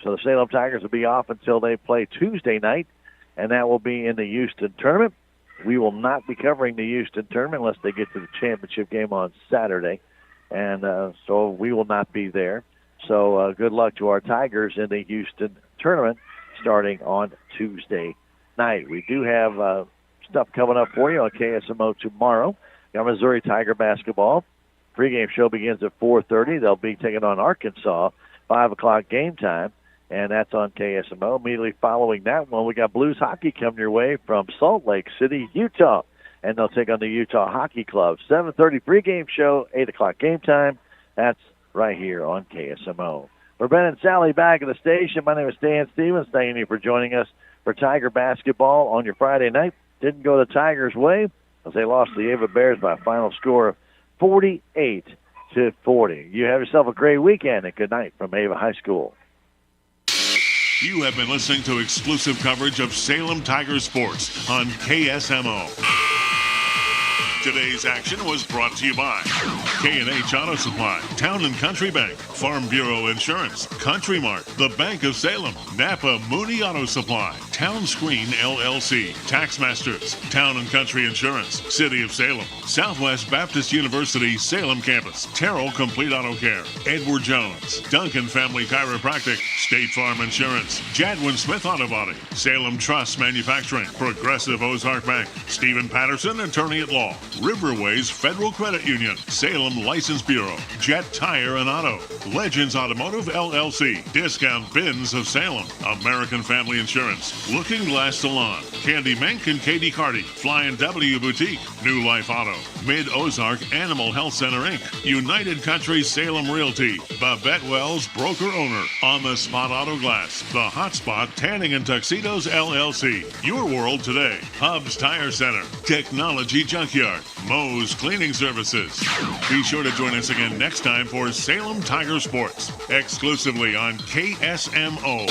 So the Salem Tigers will be off until they play Tuesday night, and that will be in the Houston tournament. We will not be covering the Houston tournament unless they get to the championship game on Saturday, and so we will not be there. So good luck to our Tigers in the Houston tournament starting on Tuesday night. We do have stuff coming up for you on KSMO tomorrow. Got Missouri Tiger basketball. Pregame show begins at 4:30. They'll be taking on Arkansas, 5 o'clock game time, and that's on KSMO. Immediately following that one, we got Blues hockey coming your way from Salt Lake City, Utah, and they'll take on the Utah Hockey Club. 7:30 pregame show, 8 o'clock game time. That's right here on KSMO. For Ben and Sally back at the station, my name is Dan Stevens. Thank you for joining us for Tiger basketball on your Friday night. Didn't go the Tigers' way as they lost the Ava Bears by a final score of 48-40. You have yourself a great weekend, and good night from Ava High School. You have been listening to exclusive coverage of Salem Tiger sports on KSMO. Today's action was brought to you by K&H Auto Supply, Town and Country Bank, Farm Bureau Insurance, Country Mart, the Bank of Salem, Napa Mooney Auto Supply, Town Screen LLC, Tax Masters, Town and Country Insurance, City of Salem, Southwest Baptist University Salem Campus, Terrell Complete Auto Care, Edward Jones, Duncan Family Chiropractic, State Farm Insurance, Jadwin Smith Auto Body, Salem Trust Manufacturing, Progressive Ozark Bank, Stephen Patterson, Attorney at Law, Riverways Federal Credit Union, Salem License Bureau, Jet Tire and Auto, Legends Automotive LLC, Discount Bins of Salem, American Family Insurance, Looking Glass Salon, Candy Mink and Katie Carty, Flying W Boutique, New Life Auto, Mid-Ozark Animal Health Center Inc., United Country Salem Realty, Babette Wells Broker Owner, On the Spot Auto Glass, The Hot Spot Tanning and Tuxedos LLC, Your World Today, Hubs Tire Center, Technology Junkyard, Moe's Cleaning Services. Be sure to join us again next time for Salem Tiger Sports, exclusively on KSMO.